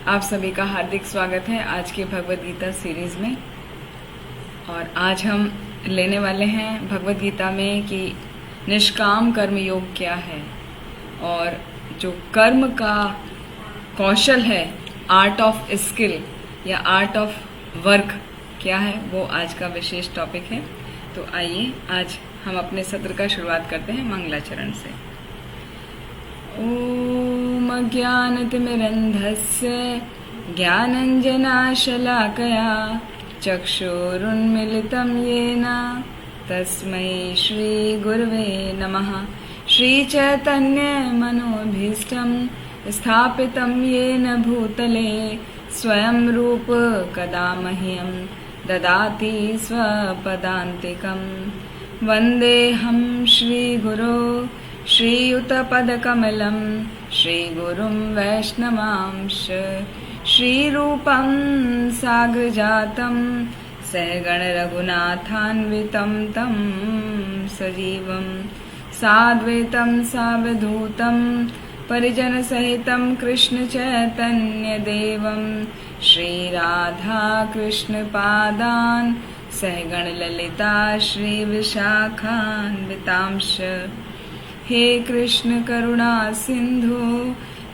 आप सभी का हार्दिक स्वागत है आज के भगवत गीता सीरीज में। और आज हम लेने वाले हैं भगवत गीता में कि निष्काम कर्म योग क्या है और जो कर्म का कौशल है, आर्ट ऑफ स्किल या आर्ट ऑफ वर्क क्या है, वो आज का विशेष टॉपिक है। तो आइए आज हम अपने सत्र का शुरुआत करते हैं मंगलाचरण से। ॐ अज्ञानतिमिरन्धस्य ज्ञानञ्जनाशलाकया चक्षुरुन्मिलितं येन तस्मै श्रीगुरवे नमः। श्रीचैतन्यमनोभीष्टं स्थापितं येन भूतले स्वयं रूप कदा मह्यं ददाति स्वपदान्तिकं। वन्देऽहं श्रीगुरो श्रीयुतपदकमलं श्रीगुरुं वैष्णवांश श्रीरूपं साग्रजातं सहगणरघुनाथान्वितं तं सजीवं साद्वैतं सावधूतं परिजनसहितं कृष्णचैतन्यदेवं श्रीराधाकृष्णपादान् सहगणललिता श्रीविशाखान्वितांश। हे कृष्ण करुणा सिंधु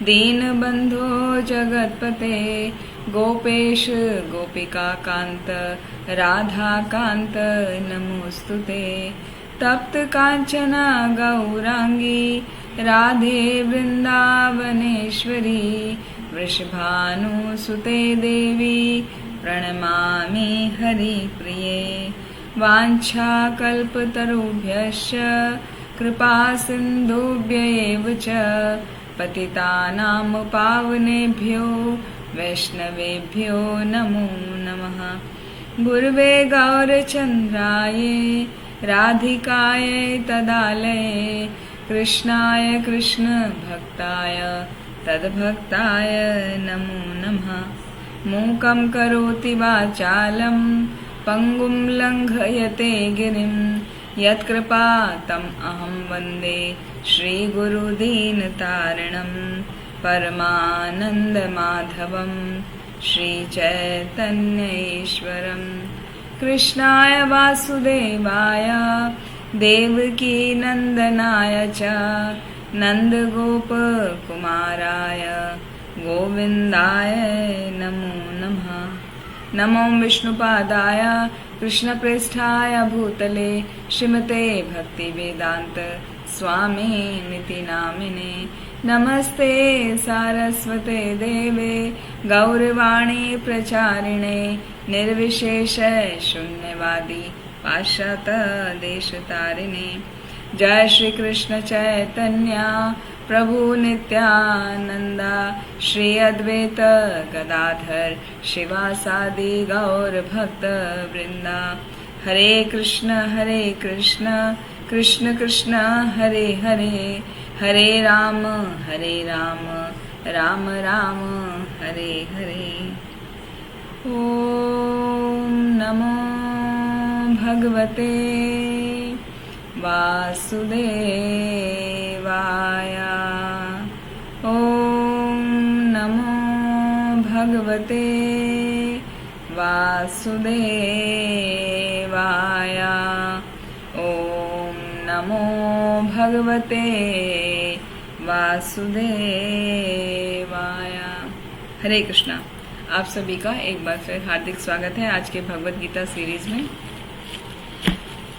दीनबंधो जगतपते गोपेश गोपिका कांत राधा कांत नमोस्तुते। तप्त कांचना गौरांगी राधे वृंदावनेश्वरी वृषभानुसुते देवी प्रणमामि हरिप्रिये। वाञ्छाकल्पतरुभ्यश्च कृपा सिन्धुभ्य एव च पतितानां पावनेभ्यो वैष्णवेभ्यो नमो नमः। गुरुवे गौरचन्द्राय राधिकाय तदालये कृष्णाय कृष्णभक्ताय तद्भक्ताय नमो नमः। मूकं करोति वाचालं पङ्गुं लङ्घयते गिरिं यत्कृपा तम् अहं वन्दे श्रीगुरुदीनतारिणं परमानन्दमाधवं श्रीचैतन्येश्वरं। कृष्णाय वासुदेवाय देवकीनन्दनाय च नन्दगोपकुमाराय गोविन्दाय नमो नमः। नमो विष्णुपादाय कृष्णप्रेष्ठाय भूतले श्रीमते भक्तिवेदान्त स्वामिनिति नामिने। नमस्ते सारस्वते देवे गौरवाणी प्रचारिणे निर्विशेष शून्यवादी पाश्चात्य देशतारिणे। जय श्री कृष्ण चैतन्य प्रभु नित्यानंदा श्री अद्वैत गदाधर शिवासादि गौर भक्त वृंदा। हरे कृष्ण कृष्ण कृष्ण हरे हरे हरे राम राम राम हरे हरे। ओम नमो भगवते वासुदेवाय। ओम नमो भगवते वासुदेवाय। ओम नमो भगवते वासुदेवाय। हरे कृष्णा। आप सभी का एक बार फिर हार्दिक स्वागत है आज के भगवत गीता सीरीज में।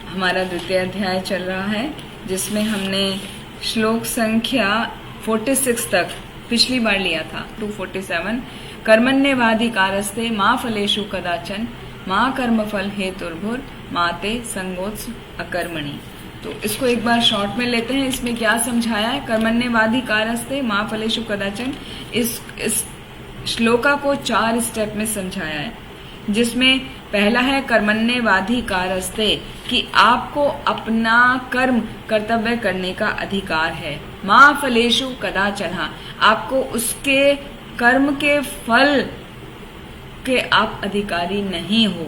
हमारा द्वितीय अध्याय चल रहा है जिसमें हमने श्लोक संख्या 46 तक पिछली बार लिया था, 247। कर्मण्येवाधिकारस्ते मा फलेषु कदाचन मा कर्मफल हेतुर्भुर माते संगोत्स अकर्मणि। तो इसको एक बार शॉर्ट में लेते हैं। इसमें क्या समझाया है? कर्मण्येवाधिकारस्ते मा फलेषु कदाचन, इस श्लोका को 4 स्टेप में समझाया है, जिसमें पहला है कर्मण्येवाधिकारस्ते कि आपको अपना कर्म कर्तव्य करने का अधिकार है। माँ फलेषु कदाचन, आपको उसके कर्म के फल के आप अधिकारी नहीं हो।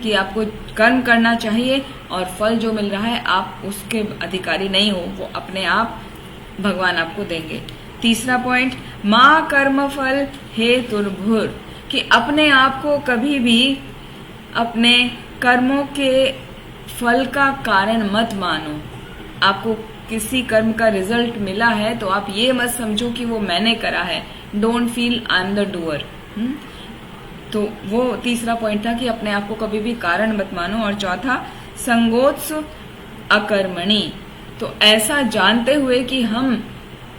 कि आपको कर्म करना चाहिए और फल जो मिल रहा है आप उसके अधिकारी नहीं हो, वो अपने आप भगवान आपको देंगे। तीसरा पॉइंट, माँ कर्मफल हेतुर्भुर, कि अपने आप को कभी भी अपने कर्मों के फल का कारण मत मानो। आपको किसी कर्म का रिजल्ट मिला है तो आप ये मत समझो कि वो मैंने करा है। Don't feel I am the doer. तो वो तीसरा पॉइंट था कि अपने आप को कभी भी कारण मत मानो। और चौथा, संगोत्सु अकर्मणि, तो ऐसा जानते हुए कि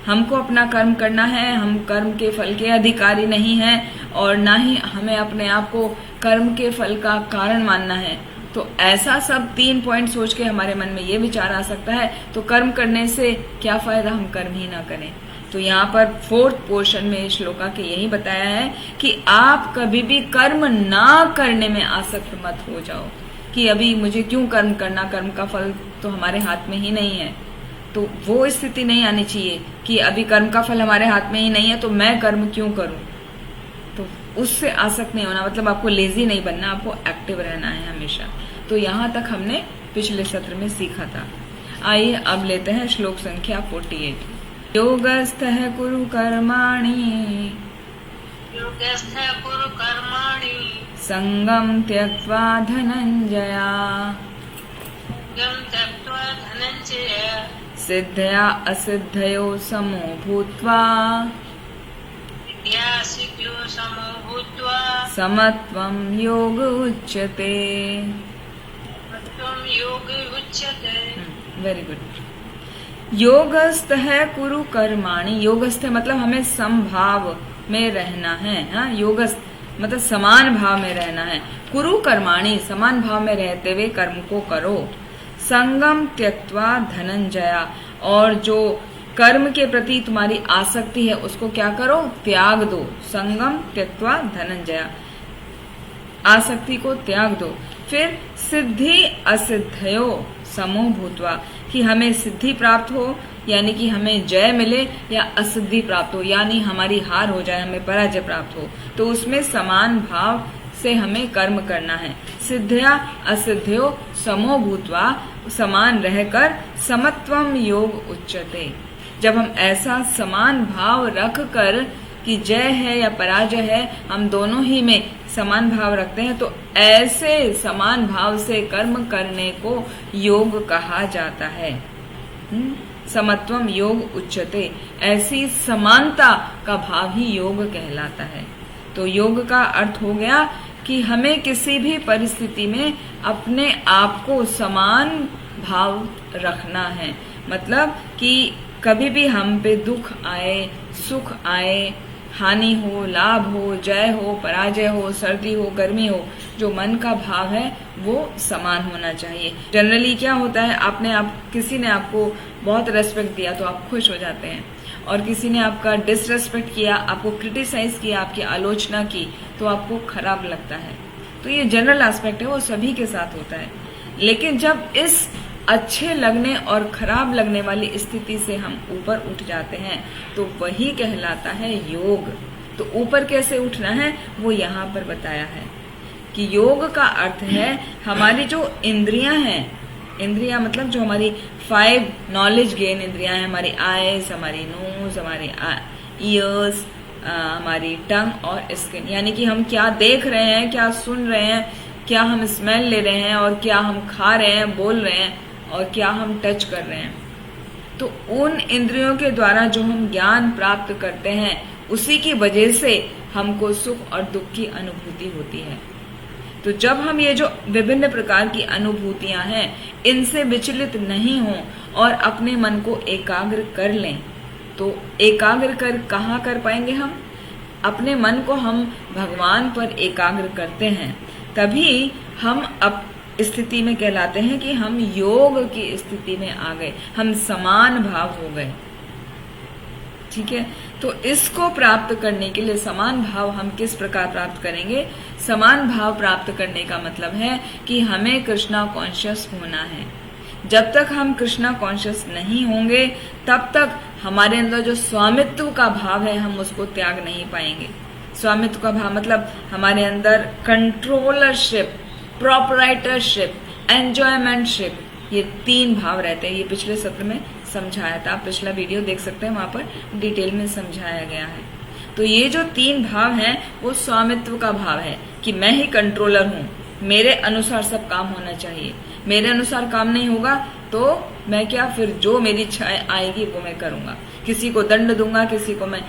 हमको अपना कर्म करना है, हम कर्म के फल के अधिकारी नहीं हैं और ना ही हमें अपने आप को कर्म के फल का कारण मानना है। तो ऐसा सब 3 पॉइंट सोच के हमारे मन में ये विचार आ सकता है तो कर्म करने से क्या फायदा, हम कर्म ही ना करें। तो यहाँ पर 4th पोर्शन में श्लोका के यही बताया है कि आप कभी भी कर्म ना करने में आसक्त मत हो जाओ कि अभी मुझे क्यों कर्म करना, कर्म का फल तो हमारे हाथ में ही नहीं है। तो वो स्थिति नहीं आनी चाहिए कि अभी कर्म का फल हमारे हाथ में ही नहीं है तो मैं कर्म क्यों करूं। तो उससे आसक्त नहीं होना, मतलब आपको लेजी नहीं बनना, आपको एक्टिव रहना है हमेशा। तो यहाँ तक हमने पिछले सत्र में सीखा था। आइए अब लेते हैं श्लोक संख्या 48। योगस्थः कुरु कर्माणि संगम त्यक्त्वा धनंजया सिद्धया असिद्धयो समो भूत्वा समत्वं योग उच्यते। Very good. योगस्थ है कुरु कर्माणि, योगस्थ मतलब हमें समभाव में रहना है। हाँ, योगस्थ मतलब समान भाव में रहना है। कुरु कर्माणि, समान भाव में रहते हुए कर्म को करो। संगम त्यक्त्वा धनंजया, और जो कर्म के प्रति तुम्हारी आसक्ति है उसको क्या करो, त्याग दो। संगम त्यक्त्वा धनंजया, आसक्ति को त्याग दो। फिर सिद्धि असिद्धयो समो भूत्वा, कि हमें सिद्धि प्राप्त हो यानी कि हमें जय मिले या असिद्धि प्राप्त हो यानी हमारी हार हो जाए, हमें पराजय प्राप्त हो, तो उसमें समान भाव से हमें कर्म करना है। सिद्धया असिद्धयो समो भूत्वा, समान रहकर समत्वम योग उच्यते। जब हम ऐसा समान भाव रख कर कि जय है या पराजय है, हम दोनों ही में समान भाव रखते हैं, तो ऐसे समान भाव से कर्म करने को योग कहा जाता है। समत्वम योग उच्यते, ऐसी समानता का भाव ही योग कहलाता है। तो योग का अर्थ हो गया कि हमें किसी भी परिस्थिति में अपने आप को समान भाव रखना है। मतलब कि कभी भी हम पे दुख आए, सुख आए, हानि हो, लाभ हो, जय हो, पराजय हो, सर्दी हो, गर्मी हो, जो मन का भाव है वो समान होना चाहिए। जनरली क्या होता है, किसी ने आपको बहुत रेस्पेक्ट दिया तो आप खुश हो जाते हैं, और किसी ने आपका डिसरेस्पेक्ट किया, आपको क्रिटिसाइज किया, आपकी आलोचना की, तो आपको खराब लगता है। तो ये जनरल एस्पेक्ट है, वो सभी के साथ होता है। लेकिन जब इस अच्छे लगने और खराब लगने वाली स्थिति से हम ऊपर उठ जाते हैं तो वही कहलाता है योग। तो ऊपर कैसे उठना है वो यहाँ पर बताया है कि योग का अर्थ है हमारी जो इंद्रियां हैं, इंद्रियां मतलब जो हमारी 5 नॉलेज गेन इंद्रियां हैं, हमारी आईज, हमारी नोज, हमारी ईयर्स, हमारी टंग और स्किन, यानी कि हम क्या देख रहे हैं, क्या सुन रहे हैं, क्या हम स्मेल ले रहे हैं, और क्या हम खा रहे हैं, बोल रहे हैं, और क्या हम टच कर रहे हैं। तो उन इंद्रियों के द्वारा जो हम ज्ञान प्राप्त करते हैं उसी की वजह से हमको सुख और दुख की अनुभूति होती है। तो जब हम ये जो विभिन्न प्रकार की अनुभूतियां हैं इनसे विचलित नहीं हों और अपने मन को एकाग्र कर लें, तो एकाग्र कर कहाँ कर पाएंगे हम? अपने मन को हम भगवान पर एकाग्र करते हैं, तभी हम अब स्थिति में कहलाते हैं कि हम योग की स्थिति में आ गए, हम समान भाव हो गए। ठीक है, तो इसको प्राप्त करने के लिए समान भाव हम किस प्रकार प्राप्त करेंगे? समान भाव प्राप्त करने का मतलब है कि हमें कृष्णा कॉन्शियस होना है। जब तक हम कृष्णा कॉन्शियस नहीं होंगे तब तक हमारे अंदर जो स्वामित्व का भाव है हम उसको त्याग नहीं पाएंगे। स्वामित्व का भाव मतलब हमारे अंदर कंट्रोलरशिप, प्रोपराइटरशिप, एंजॉयमेंटशिप, ये 3 भाव रहते हैं। ये पिछले सत्र में समझाया था। आप पिछला वीडियो देख सकते हैं, वहां पर डिटेल में समझाया गया है। तो ये जो 3 भाव हैं वो स्वामित्व का भाव है कि मैं ही कंट्रोलर हूँ, मेरे अनुसार सब काम होना चाहिए, मेरे अनुसार काम नहीं होगा तो मैं क्या, फिर जो मेरी इच्छा आएगी वो मैं करूंगा। किसी को दंड दूंगा, किसी को मैं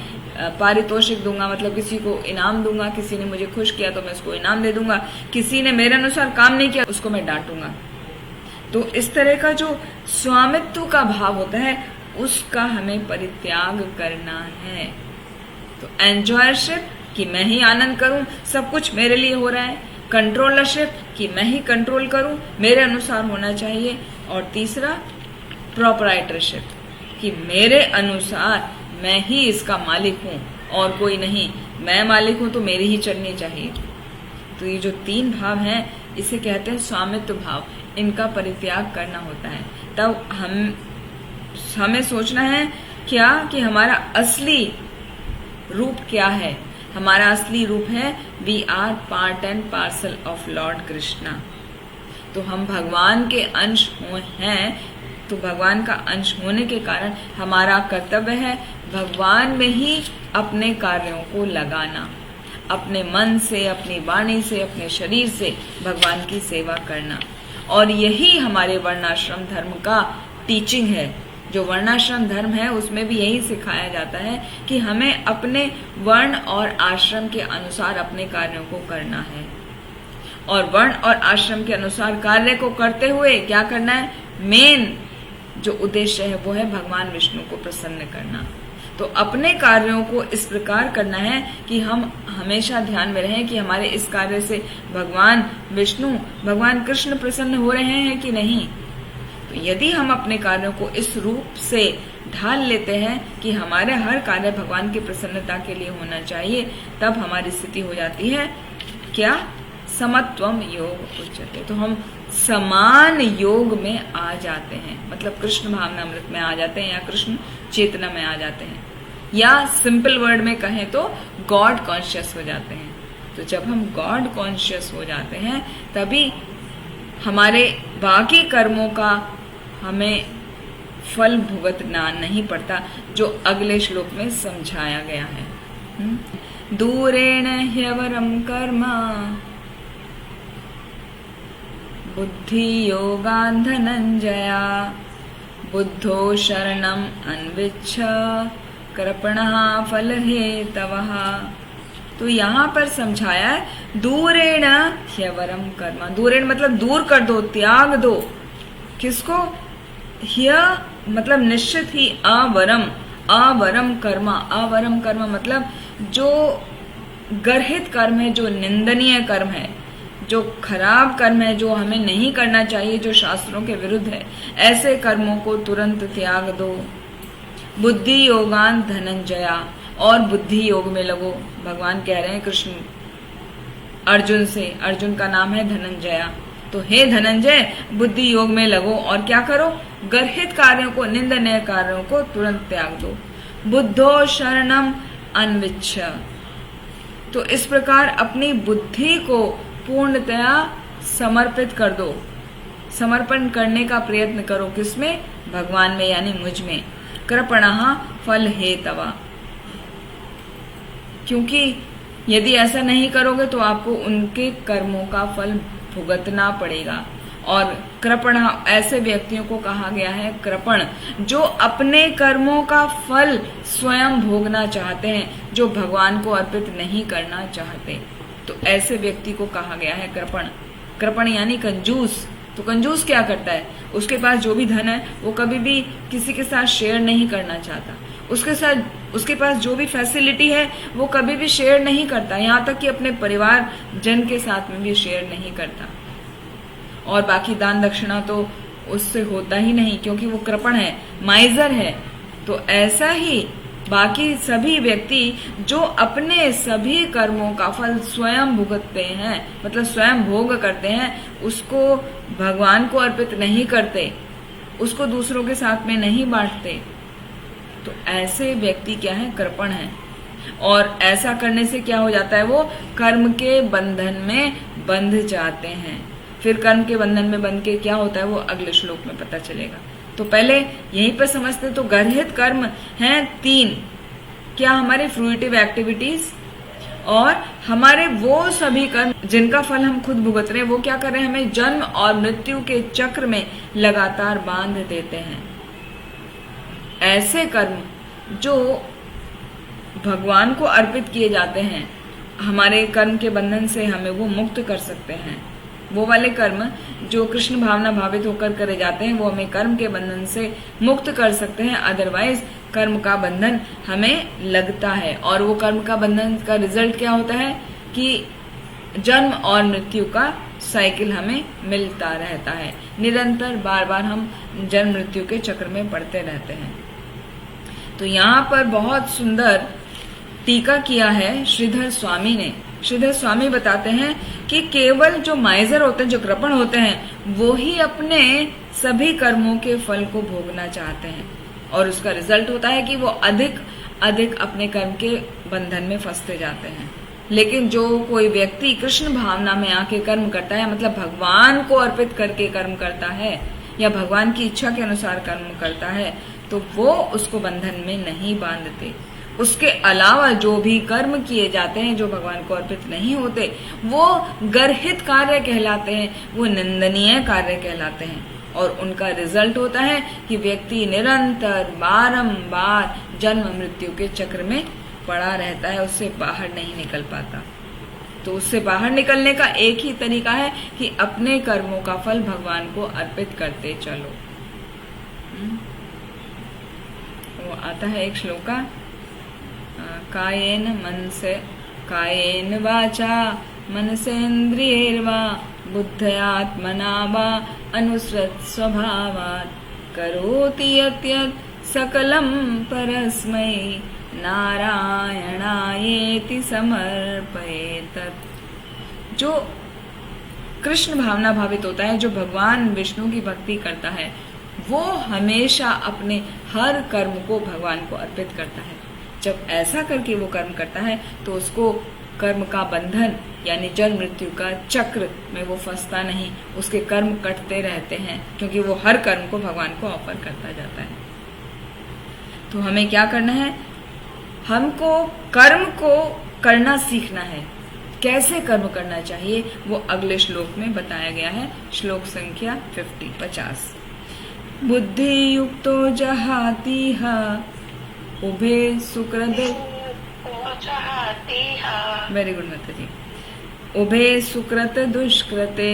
पारितोषिक दूंगा, मतलब किसी को इनाम दूंगा, किसी ने मुझे खुश किया तो मैं उसको इनाम दे दूंगा, किसी ने मेरे अनुसार काम नहीं किया उसको मैं डांटूंगा। तो इस तरह का जो स्वामित्व का भाव होता है उसका हमें परित्याग करना है। तो एंजॉयरशिप कि मैं ही आनंद करूं, सब कुछ मेरे लिए हो रहा है। कंट्रोलरशिप कि मैं ही कंट्रोल करूं, मेरे अनुसार होना चाहिए। और तीसरा प्रोपराइटरशिप कि मेरे अनुसार मैं ही इसका मालिक हूं और कोई नहीं, मैं मालिक हूं तो मेरी ही चलनी चाहिए। तो ये जो 3 भाव हैं इसे कहते हैं स्वामित्व भाव, इनका परित्याग करना होता है। तब हमें सोचना है क्या कि हमारा असली रूप क्या है। हमारा असली रूप है we are part and parcel of Lord Krishna. तो हम भगवान के अंश हैं, तो भगवान का अंश होने के कारण हमारा कर्तव्य है भगवान में ही अपने कार्यों को लगाना, अपने मन से, अपनी वाणी से, अपने शरीर से भगवान की सेवा करना। और यही हमारे वर्णाश्रम धर्म का टीचिंग है। जो वर्णाश्रम धर्म है उसमें भी यही सिखाया जाता है कि हमें अपने वर्ण और आश्रम के अनुसार अपने कार्यों को करना है। और वर्ण और आश्रम के अनुसार कार्य को करते हुए क्या करना है, मेन जो उद्देश्य है वो है भगवान विष्णु को प्रसन्न करना। तो अपने कार्यों को इस प्रकार करना है कि हम हमेशा ध्यान में रहें कि हमारे इस कार्य से भगवान विष्णु, भगवान कृष्ण प्रसन्न हो रहे हैं कि नहीं। तो यदि हम अपने कार्यों को इस रूप से ढाल लेते हैं कि हमारे हर कार्य भगवान की प्रसन्नता के लिए होना चाहिए, तब हमारी स्थिति हो जाती है क्या, समत्वम योग उच्यते। तो हम समान योग में आ जाते हैं, मतलब कृष्ण भावनामृत में आ जाते हैं या कृष्ण चेतना में आ जाते हैं, या सिंपल वर्ड में कहें तो गॉड कॉन्शियस हो जाते हैं। तो जब हम गॉड कॉन्शियस हो जाते हैं तभी हमारे बाकी कर्मों का हमें फल भुगतना नहीं पड़ता, जो अगले श्लोक में समझाया गया है। दूरेण ह्यवरम कर्म बुद्धि योगान् धनंजया बुद्धो शरणम अन्विच्छ कृपणः फल हेतवः। तो यहाँ पर समझाया है दूरेण ह्यवरम कर्म। दूरेण मतलब दूर कर दो, त्याग दो। किसको? ह्य मतलब निश्चित ही, अवरम, अवरम कर्म। अवरम कर्म मतलब जो गर्हित कर्म है, जो निंदनीय कर्म है, जो खराब कर्म है, जो हमें नहीं करना चाहिए, जो शास्त्रों के विरुद्ध है, ऐसे कर्मों को तुरंत त्याग दो। बुद्धि योगान धनंजया, और बुद्धि योग में लगो। भगवान कह रहे हैं कृष्ण अर्जुन से, अर्जुन का नाम है धनंजया। तो हे धनंजय, बुद्धि योग में लगो और क्या करो, गर्हित कार्यों को, निंदनीय कार्यों को तुरंत त्याग दो। बुद्धो शरणम अन्विच्छ। तो इस प्रकार अपनी बुद्धि को पूर्णतया समर्पित कर दो, समर्पण करने का प्रयत्न करो। किसमें? भगवान में, यानी मुझ में। कृपणः फल हेतवा, क्योंकि यदि ऐसा नहीं करोगे तो आपको उनके कर्मों का फल भुगतना पड़ेगा। और कृपण, ऐसे व्यक्तियों को कहा गया है कृपण, जो अपने कर्मों का फल स्वयं भोगना चाहते हैं, जो भगवान को अर्पित नहीं करना चाहते। तो ऐसे व्यक्ति को कहा गया है कृपण। कृपण यानी कंजूस। तो कंजूस क्या करता है? उसके पास जो भी धन है वो कभी भी किसी के साथ शेयर नहीं करना चाहता। उसके पास जो भी फैसिलिटी है वो कभी भी शेयर नहीं करता, यहाँ तक कि अपने परिवार जन के साथ में भी शेयर नहीं करता। और बाकी दान दक्षिणा तो उससे होता ही नहीं, क्योंकि वो कृपण है, माइजर है। तो ऐसा ही बाकी सभी व्यक्ति जो अपने सभी कर्मों का फल स्वयं भुगतते हैं, मतलब स्वयं भोग करते हैं, उसको भगवान को अर्पित नहीं करते, उसको दूसरों के साथ में नहीं बांटते, तो ऐसे व्यक्ति क्या है? कृपण है। और ऐसा करने से क्या हो जाता है? वो कर्म के बंधन में बंध जाते हैं। फिर कर्म के बंधन में बंध के क्या होता है वो अगले श्लोक में पता चलेगा। तो पहले यहीं पर समझते, तो गर्हित कर्म हैं 3, क्या हमारे फ्रूटिव एक्टिविटीज, और हमारे वो सभी कर्म जिनका फल हम खुद भुगत रहे हैं, वो क्या कर रहे हैं, हमें जन्म और मृत्यु के चक्र में लगातार बांध देते हैं। ऐसे कर्म जो भगवान को अर्पित किए जाते हैं, हमारे कर्म के बंधन से हमें वो मुक्त कर सकते हैं। वो वाले कर्म जो कृष्ण भावना भावित होकर करे जाते हैं, वो हमें कर्म के बंधन से मुक्त कर सकते हैं। अदरवाइज कर्म का बंधन हमें लगता है, और वो कर्म का बंधन का रिजल्ट क्या होता है कि जन्म और मृत्यु का साइकिल हमें मिलता रहता है। निरंतर बार बार हम जन्म मृत्यु के चक्र में पड़ते रहते हैं। तो यहाँ पर बहुत सुंदर टीका किया है श्रीधर स्वामी ने। श्रीधर स्वामी बताते हैं कि केवल जो माइजर होते हैं, जो कृपण होते हैं, वो ही अपने सभी कर्मों के फल को भोगना चाहते हैं, और उसका रिजल्ट होता है कि वो अधिक अधिक अपने कर्म के बंधन में फंसते जाते हैं। लेकिन जो कोई व्यक्ति कृष्ण भावना में आके कर्म करता है, मतलब भगवान को अर्पित करके कर्म करता है या भगवान की इच्छा के अनुसार कर्म करता है, तो वो उसको बंधन में नहीं बांधते। उसके अलावा जो भी कर्म किए जाते हैं जो भगवान को अर्पित नहीं होते, वो गर्हित कार्य कहलाते हैं, वो निंदनीय कार्य कहलाते हैं, और उनका रिजल्ट होता है कि व्यक्ति निरंतर बारंबार जन्म मृत्यु के चक्र में पड़ा रहता है, उससे बाहर नहीं निकल पाता। तो उससे बाहर निकलने का एक ही तरीका है कि अपने कर्मों का फल भगवान को अर्पित करते चलो। वो आता है एक श्लोका, कायेन वाचा मनसेन्द्रियैर्वा बुद्धयात्मना वा अनुसृत स्वभावात् करोति यत् सकलं परस्मै नारायणायेति समर्पयेत्। जो कृष्ण भावना भावित होता है, जो भगवान विष्णु की भक्ति करता है, वो हमेशा अपने हर कर्म को भगवान को अर्पित करता है। जब ऐसा करके वो कर्म करता है तो उसको कर्म का बंधन यानी जन्म मृत्यु का चक्र में वो फंसता नहीं, उसके कर्म कटते रहते हैं, क्योंकि वो हर कर्म को भगवान को ऑफर करता जाता है। तो हमें क्या करना है, हमको कर्म को करना सीखना है। कैसे कर्म करना चाहिए वो अगले श्लोक में बताया गया है, श्लोक संख्या 50। बुद्धि युक्तो जहातिह उभे सुकृत, वेरी गुड माता जी, उभे सुकृत दुष्कृते,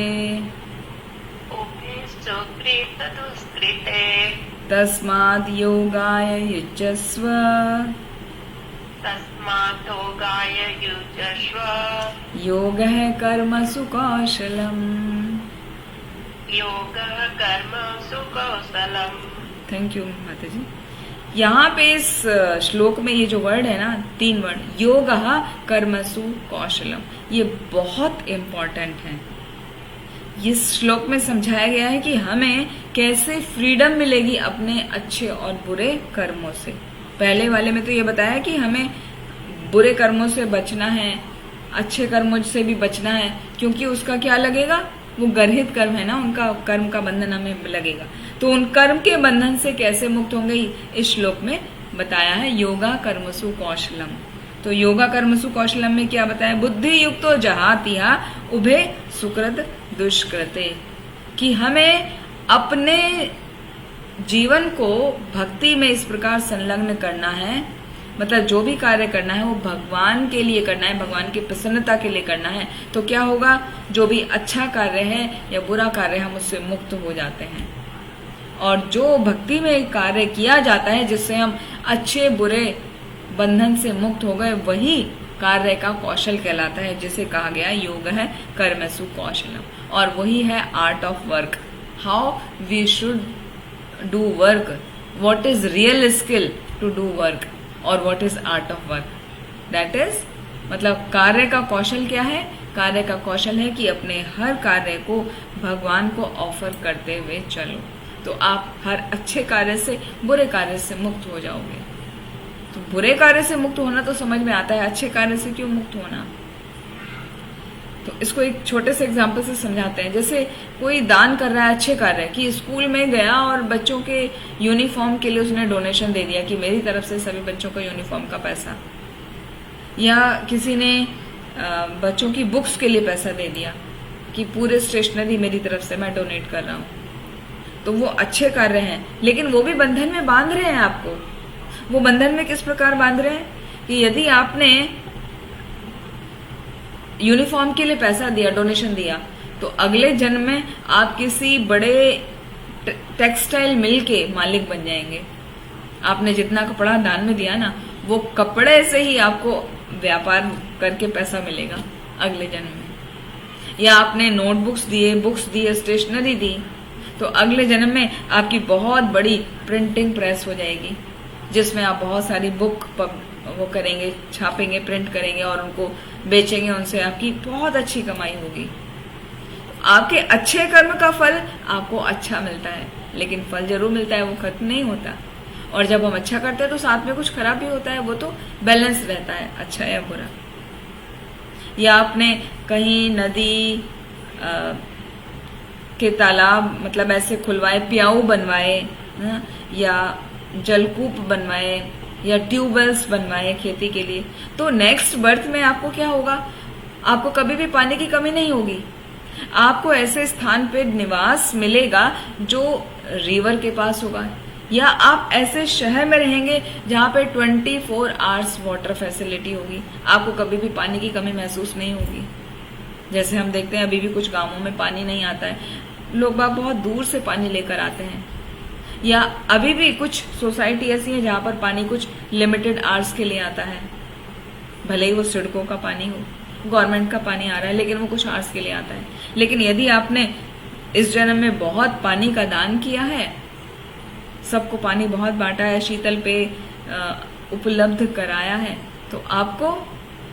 तस्माद् योगाय युज्यस्व, योगः कर्मसु कौशलम्। थैंक यू माता जी। यहाँ पे इस श्लोक में ये जो वर्ड है ना, 3 वर्ड, योगः कर्मसु कौशलम, ये बहुत इम्पोर्टेंट है। इस श्लोक में समझाया गया है कि हमें कैसे फ्रीडम मिलेगी अपने अच्छे और बुरे कर्मों से। पहले वाले में तो ये बताया कि हमें बुरे कर्मों से बचना है, अच्छे कर्मों से भी बचना है, क्योंकि उसका क्या लगेगा, वो गर्हित कर्म है ना, उनका कर्म का बंधन हमें लगेगा। तो उन कर्म के बंधन से कैसे मुक्त होंगे इस श्लोक में बताया है, योगा कर्मसु कौशलम। तो योगा कर्मसु कौशलम में क्या बताया, बुद्धि युक्तो जहातिहा उभे सुकृत दुष्कृते, कि हमें अपने जीवन को भक्ति में इस प्रकार संलग्न करना है, मतलब जो भी कार्य करना है वो भगवान के लिए करना है, भगवान की प्रसन्नता के लिए करना है। तो क्या होगा, जो भी अच्छा कार्य है या बुरा कार्य हम उससे मुक्त हो जाते हैं। और जो भक्ति में कार्य किया जाता है जिससे हम अच्छे बुरे बंधन से मुक्त हो गए, वही कार्य का कौशल कहलाता है, जिसे कहा गया योग है कर्मसु कौशलम। और वही है art of work, how we should do work, what is real skill to do work और what is art of work. That is मतलब कार्य का कौशल क्या है, कार्य का कौशल है कि अपने हर कार्य को भगवान को ऑफर करते हुए चलो, तो आप हर अच्छे कार्य से बुरे कार्य से मुक्त हो जाओगे। तो बुरे कार्य से मुक्त होना तो समझ में आता है, अच्छे कार्य से क्यों मुक्त होना। तो इसको एक छोटे से एग्जाम्पल से समझाते हैं। जैसे कोई दान कर रहा है अच्छे कार्य, कि स्कूल में गया और बच्चों के यूनिफॉर्म के लिए उसने डोनेशन दे दिया कि मेरी तरफ से सभी बच्चों को यूनिफॉर्म का पैसा, या किसी ने बच्चों की बुक्स के लिए पैसा दे दिया कि पूरे स्टेशनरी मेरी तरफ से मैं डोनेट कर रहा हूँ, तो वो अच्छे कार्य हैं, लेकिन वो भी बंधन में बांध रहे हैं आपको। वो बंधन में किस प्रकार बांध रहे हैं कि यदि आपने यूनिफॉर्म के लिए पैसा दिया, डोनेशन दिया, तो अगले जन्म में आप किसी बड़े टेक्सटाइल मिल के मालिक बन जाएंगे। आपने जितना कपड़ा दान में दिया ना, वो कपड़े से ही आपको व्यापार करके पैसा मिलेगा अगले जन्म में। या आपने नोटबुक्स दिए, बुक्स दिए, स्टेशनरी दी, तो अगले जन्म में आपकी बहुत बड़ी प्रिंटिंग प्रेस हो जाएगी, जिसमें आप बहुत सारी बुक वो करेंगे, छापेंगे, प्रिंट करेंगे और उनको बेचेंगे, उनसे आपकी बहुत अच्छी कमाई होगी। आपके अच्छे कर्म का फल आपको अच्छा मिलता है, लेकिन फल जरूर मिलता है, वो खत्म नहीं होता। और जब हम अच्छा करते हैं तो साथ में कुछ खराब भी होता है, वो तो बैलेंस रहता है, अच्छा या बुरा। या आपने कहीं नदी के तालाब मतलब ऐसे खुलवाए, प्याऊ बनवाए, या जलकूप बनवाए, या ट्यूबवेल्स बनवाए खेती के लिए, तो नेक्स्ट बर्थ में आपको क्या होगा, आपको कभी भी पानी की कमी नहीं होगी। आपको ऐसे स्थान पे निवास मिलेगा जो रिवर के पास होगा, या आप ऐसे शहर में रहेंगे जहां पे 24 आवर्स वाटर फैसिलिटी होगी। आपको कभी भी पानी की कमी महसूस नहीं होगी। जैसे हम देखते हैं अभी भी कुछ गांवों में पानी नहीं आता है, लोग बाग बहुत दूर से पानी लेकर आते हैं। या अभी भी कुछ सोसाइटी ऐसी है जहां पर पानी कुछ लिमिटेड आवर्स के लिए आता है, भले ही वो सड़कों का पानी हो, गवर्नमेंट का पानी आ रहा है, लेकिन वो कुछ आवर्स के लिए आता है। लेकिन यदि आपने इस जन्म में बहुत पानी का दान किया है, सबको पानी बहुत बांटा है, शीतल पे उपलब्ध कराया है, तो आपको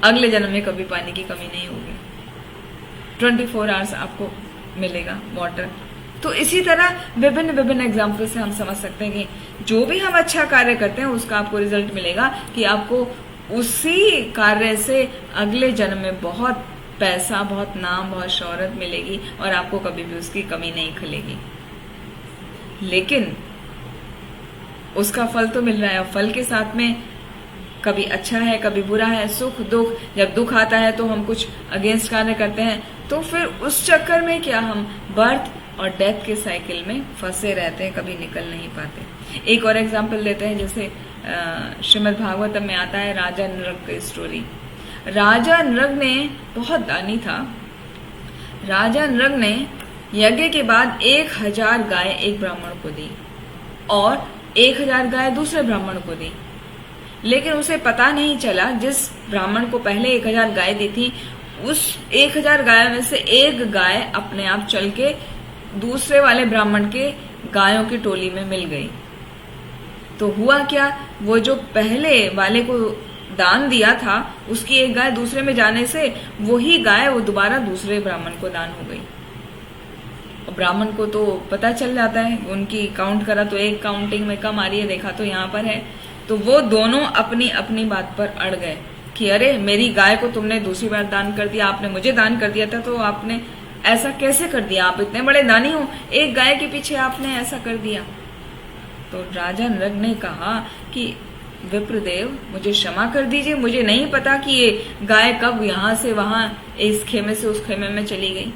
अगले जन्म में कभी पानी की कमी नहीं होगी। 24 आवर्स आपको मिलेगा वाटर। तो इसी तरह विभिन्न विभिन्न एग्जाम्पल से हम समझ सकते हैं कि जो भी हम अच्छा कार्य करते हैं उसका आपको रिजल्ट मिलेगा, कि आपको उसी कार्य से अगले जन्म में बहुत पैसा, बहुत नाम, बहुत शोहरत मिलेगी और आपको कभी भी उसकी कमी नहीं खलेगी। लेकिन उसका फल तो मिल रहा है, और फल के साथ में कभी अच्छा है, कभी बुरा है, सुख दुख। जब दुख आता है तो हम कुछ अगेंस्ट कार्य करते हैं, तो फिर उस चक्कर में क्या हम बर्थ और डेथ के साइकिल में फंसे रहते हैं, कभी निकल नहीं पाते। एक और एग्जाम्पल लेते हैं, जैसे श्रीमद् भागवतम में आता है राजा नृग की स्टोरी। राजा नृग ने बहुत दानी था। राजा नृग ने यज्ञ के बाद 1000 गाय एक ब्राह्मण को दी और 1000 गाय दूसरे ब्राह्मण को दी। लेकिन उसे पता नहीं चला, जिस ब्राह्मण को पहले 1000 गाय दी थी, उस 1000 गाय में से एक गाय अपने आप चल के दूसरे वाले ब्राह्मण के गायों की टोली में मिल गई। तो हुआ क्या, वो जो पहले वाले को दान दिया था, उसकी एक गाय दूसरे में जाने से वही गाय वो दोबारा दूसरे ब्राह्मण को दान हो गई। ब्राह्मण को तो पता चल जाता है, उनकी काउंट करा तो एक काउंटिंग में कम आ रही है, देखा तो यहाँ पर है। तो वो दोनों अपनी अपनी बात पर अड़ गए कि अरे मेरी गाय को तुमने दूसरी बार दान कर दिया, आपने मुझे दान कर दिया था, तो आपने ऐसा कैसे कर दिया, आप इतने बड़े दानी हो, एक गाय के पीछे आपने ऐसा कर दिया। तो राजा नृग ने कहा कि विप्रदेव मुझे क्षमा कर दीजिए, मुझे नहीं पता कि ये गाय कब यहाँ से वहां, इस खेमे से उस खेमे में चली गई।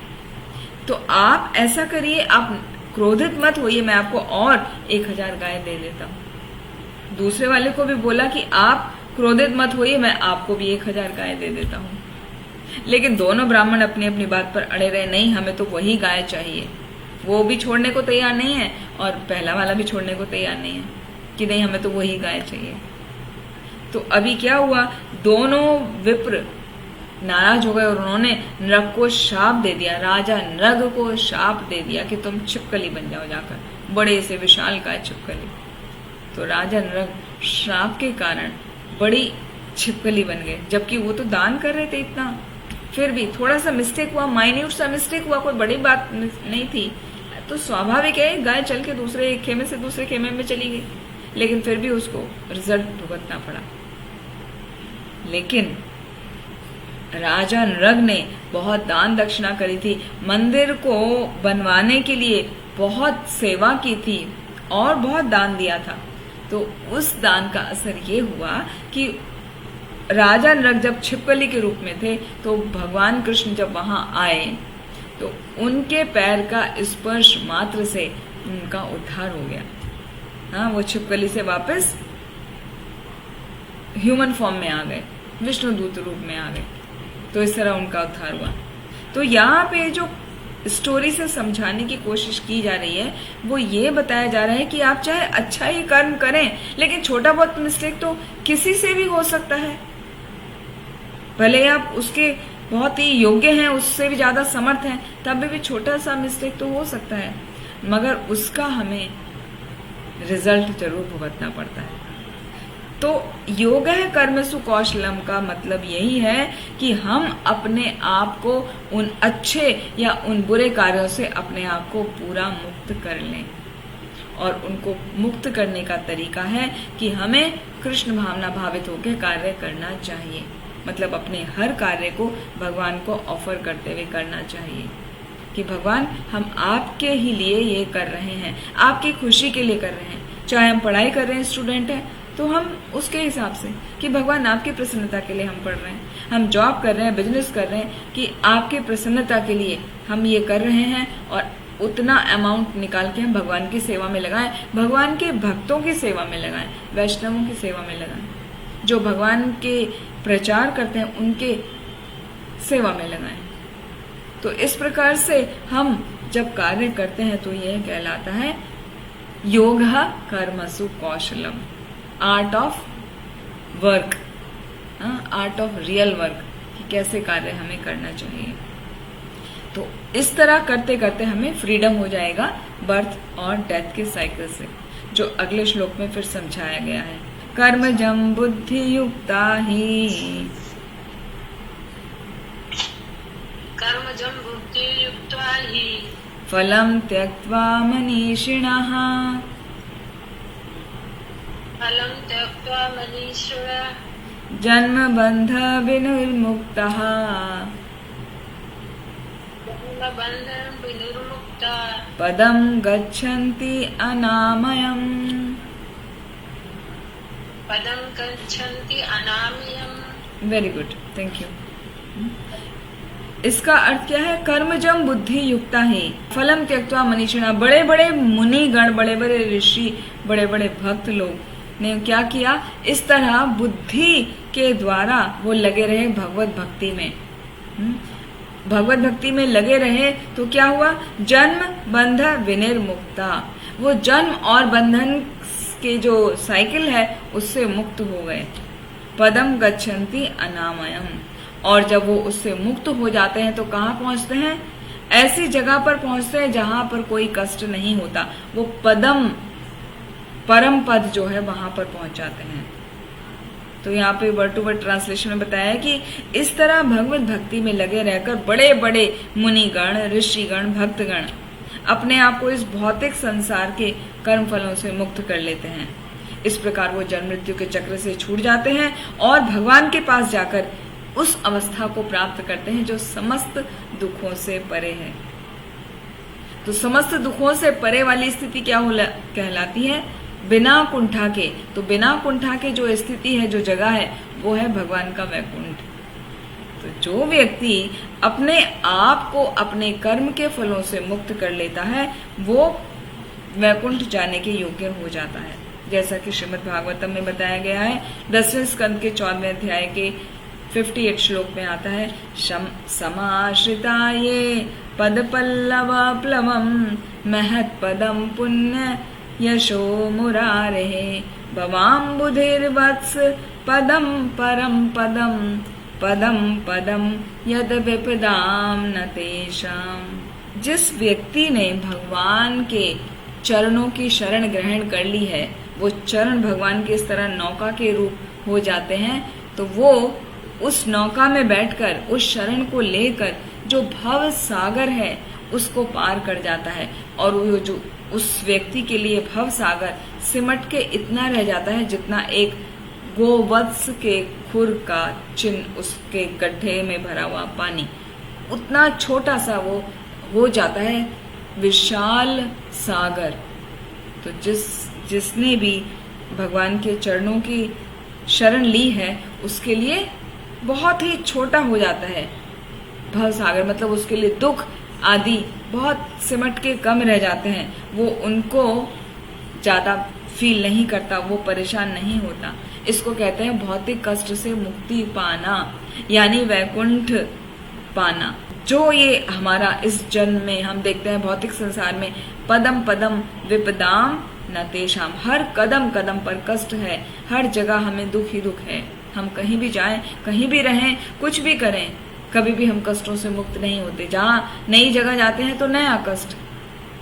तो आप ऐसा करिए, आप क्रोधित मत होइए, मैं आपको और 1000 गाय दे देता हूँ। दूसरे वाले को भी बोला कि आप क्रोधित मत होइए, मैं आपको भी 1000 गाय दे देता हूँ। लेकिन दोनों ब्राह्मण अपनी अपनी बात पर अड़े रहे, नहीं हमें तो वही गाय चाहिए। वो भी छोड़ने को तैयार नहीं है और पहला वाला भी छोड़ने को तैयार नहीं है कि नहीं हमें तो वही गाय चाहिए। तो अभी क्या हुआ, दोनों विप्र नाराज हो गए और उन्होंने नृग को शाप दे दिया। राजा नृग को शाप दे दिया कि तुम छिपकली बन जाओ जाकर, बड़े से विशाल काय छिपकली। तो राजा नृग श्राप के कारण बड़ी छिपकली बन गए, जबकि वो तो दान कर रहे थे इतना। फिर भी थोड़ा सा मिस्टेक हुआ, माइन्यूट सा मिस्टेक हुआ, कोई बड़ी बात नहीं थी, तो स्वाभाविक है गाय चल के दूसरे खेमे से दूसरे खेमे में चली गई। लेकिन फिर भी उसको रिजल्ट भुगतना पड़ा। लेकिन राजा नृग ने बहुत दान दक्षिणा करी थी, मंदिर को बनवाने के लिए बहुत सेवा की थी और बहुत दान दिया था, तो उस दान का असर ये हुआ कि राजा नृग जब छिपकली के रूप में थे तो भगवान कृष्ण जब वहां आए तो उनके पैर का स्पर्श मात्र से उनका उद्धार हो गया। हाँ, वो छिपकली से वापस ह्यूमन फॉर्म में आ गए, विष्णु दूत रूप में आ गए, तो इस तरह उनका उद्धार हुआ। तो यहाँ पे जो स्टोरी से समझाने की कोशिश की जा रही है वो ये बताया जा रहा है कि आप चाहे अच्छा ही कर्म करें, लेकिन छोटा बहुत मिस्टेक तो किसी से भी हो सकता है। भले आप उसके बहुत ही योग्य हैं, उससे भी ज्यादा समर्थ हैं, तब भी छोटा सा मिस्टेक तो हो सकता है, मगर उसका हमें रिजल्ट जरूर भुगतना पड़ता है। तो योग है कर्मसु कौशलम का मतलब यही है कि हम अपने आप को उन अच्छे या उन बुरे कार्यों से अपने आप को पूरा मुक्त कर लें, और उनको मुक्त करने का तरीका है कि हमें कृष्ण भावना भावित होकर कार्य करना चाहिए। मतलब अपने हर कार्य को भगवान को ऑफर करते हुए करना चाहिए कि भगवान हम आपके ही लिए ये कर रहे हैं, आपकी खुशी के लिए कर रहे हैं। चाहे हम पढ़ाई कर रहे हैं, स्टूडेंट हैं, तो हम उसके हिसाब से कि भगवान आपकी प्रसन्नता के लिए हम पढ़ रहे हैं, हम जॉब कर रहे हैं, बिजनेस कर रहे हैं कि आपके प्रसन्नता के लिए हम ये कर रहे हैं, और उतना अमाउंट निकाल के हम भगवान की सेवा में लगाएं, भगवान के भक्तों की सेवा में लगाएं, वैष्णवों की सेवा में लगाएं, जो भगवान के प्रचार करते हैं उनके सेवा में लगाएं। तो इस प्रकार से हम जब कार्य करते हैं तो यह कहलाता है योगः कर्मसु कौशलम, art of work, art of real work, कि कैसे कार्य हमें करना चाहिए। तो इस तरह करते करते हमें फ्रीडम हो जाएगा बर्थ और डेथ के साइकिल से, जो अगले श्लोक में फिर समझाया गया है। कर्मजं बुद्धि युक्ता ही, कर्मजं बुद्धि युक्ता ही, फलं त्यक्त्वा मनीषिणः, फलं त्यक्त्वा मनीषिणः, जन्म बंध विनिर्मुक्तः, बंध विनिर्मुक्तः, पदं गच्छन्ति अनामयम्, पदं गच्छन्ति अनामयम्। Very good, thank you. इसका अर्थ क्या है? कर्मजम बुद्धि युक्ता ही फलम त्यक्त्वा मनीषिणः। बड़े बड़े मुनिगण, बड़े बड़े ऋषि, बड़े बड़े भक्त लोग ने क्या किया? इस तरह बुद्धि के द्वारा वो लगे रहे भगवत भक्ति में। भगवत भक्ति में लगे रहे तो क्या हुआ? जन्म बंध विनिर्मुक्ता, वो जन्म और बंधन के जो साइकिल है उससे मुक्त हो गए। पदम गच्छन्ति अनामयम, और जब वो उससे मुक्त हो जाते हैं तो कहाँ पहुंचते हैं? ऐसी जगह पर पहुंचते हैं जहां पर कोई कष्ट नहीं होता। वो पदम, परम पद जो है वहां पर पहुंच जाते हैं। तो यहाँ पे वर्ड टू वर्ड ट्रांसलेशन में बताया है कि इस तरह भगवत भक्ति में लगे रहकर बड़े बड़े मुनिगण, ऋषिगण, भक्तगण अपने आप को इस भौतिक संसार के कर्म फलों से मुक्त कर लेते हैं। इस प्रकार वो जन्म मृत्यु के चक्र से छूट जाते हैं और भगवान के पास जाकर उस अवस्था को प्राप्त करते हैं जो समस्त दुखों से परे है। तो समस्त दुखों से परे वाली स्थिति क्या कहलाती है? बिना कुंठा के। तो बिना कुंठा के जो स्थिति है, जो जगह है, वो है भगवान का वैकुंठ। तो जो व्यक्ति अपने आप को अपने कर्म के फलों से मुक्त कर लेता है वो वैकुंठ जाने के योग्य हो जाता है, जैसा कि श्रीमद् भागवतम में बताया गया है। 10वें स्कंद के 14वें अध्याय के 58 श्लोक में आता है, समाश्रिताये पद पल्लव प्लवम महत् पदम पुण्य यशो मुरारे भवाम्बुधिर्वत्स पदम परम पदम पदम पदम यद विपदाम न तेषाम। जिस व्यक्ति ने भगवान के चरणों की शरण ग्रहण कर ली है, वो चरण भगवान के इस तरह नौका के रूप हो जाते हैं, तो वो उस नौका में बैठकर उस शरण को लेकर जो भव सागर है उसको पार कर जाता है। और वो जो उस व्यक्ति के लिए भव सागर सिमट के इतना रह जाता है जितना एक गोवत्स के खुर का चिन्ह, उसके गड्ढे में भरा हुआ पानी, उतना छोटा सा वो हो जाता है विशाल सागर। तो जिसने भी भगवान के चरणों की शरण ली है उसके लिए बहुत ही छोटा हो जाता है भव सागर, मतलब उसके लिए दुख आदि बहुत सिमट के कम रह जाते हैं, वो उनको ज्यादा फील नहीं करता, वो परेशान नहीं होता। इसको कहते हैं भौतिक कष्ट से मुक्ति पाना, यानी वैकुंठ पाना। जो ये हमारा इस जन्म में हम देखते हैं भौतिक संसार में, पदम पदम विपदाम न तेषाम, हर कदम कदम पर कष्ट है, हर जगह हमें दुख ही दुख है। हम कहीं भी जाएं, कहीं भी रहें, कुछ भी करें, कभी भी हम कष्टों से मुक्त नहीं होते। जहाँ नई जगह जाते हैं तो नया कष्ट,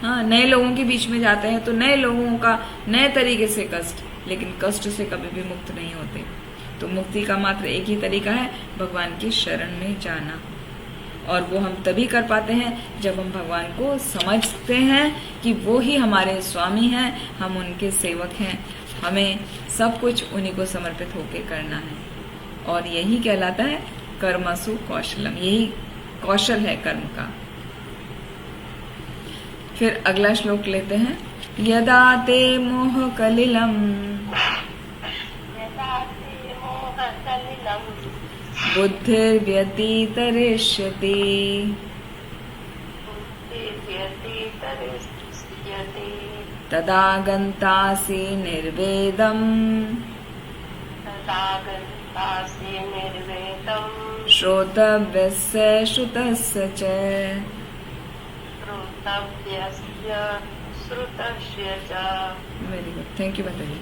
हाँ, नए लोगों के बीच में जाते हैं तो नए लोगों का नए तरीके से कष्ट, लेकिन कष्ट से कभी भी मुक्त नहीं होते। तो मुक्ति का मात्र एक ही तरीका है, भगवान की शरण में जाना। और वो हम तभी कर पाते हैं जब हम भगवान को समझते हैं कि वो ही हमारे स्वामी हैं, हम उनके सेवक हैं, हमें सब कुछ उन्हीं को समर्पित होके करना है। और यही कहलाता है कर्मसु कौशलम, यही कौशल है कर्म का। फिर अगला श्लोक लेते हैं। यदा ते मोह कलिलम बुद्धिर्व्यतीतरिष्यति तदा गन्तासि निर्वेदम् श्रोतव्यस्य श्रुतस्य च। वेरी गुड, थैंक यू बताइए।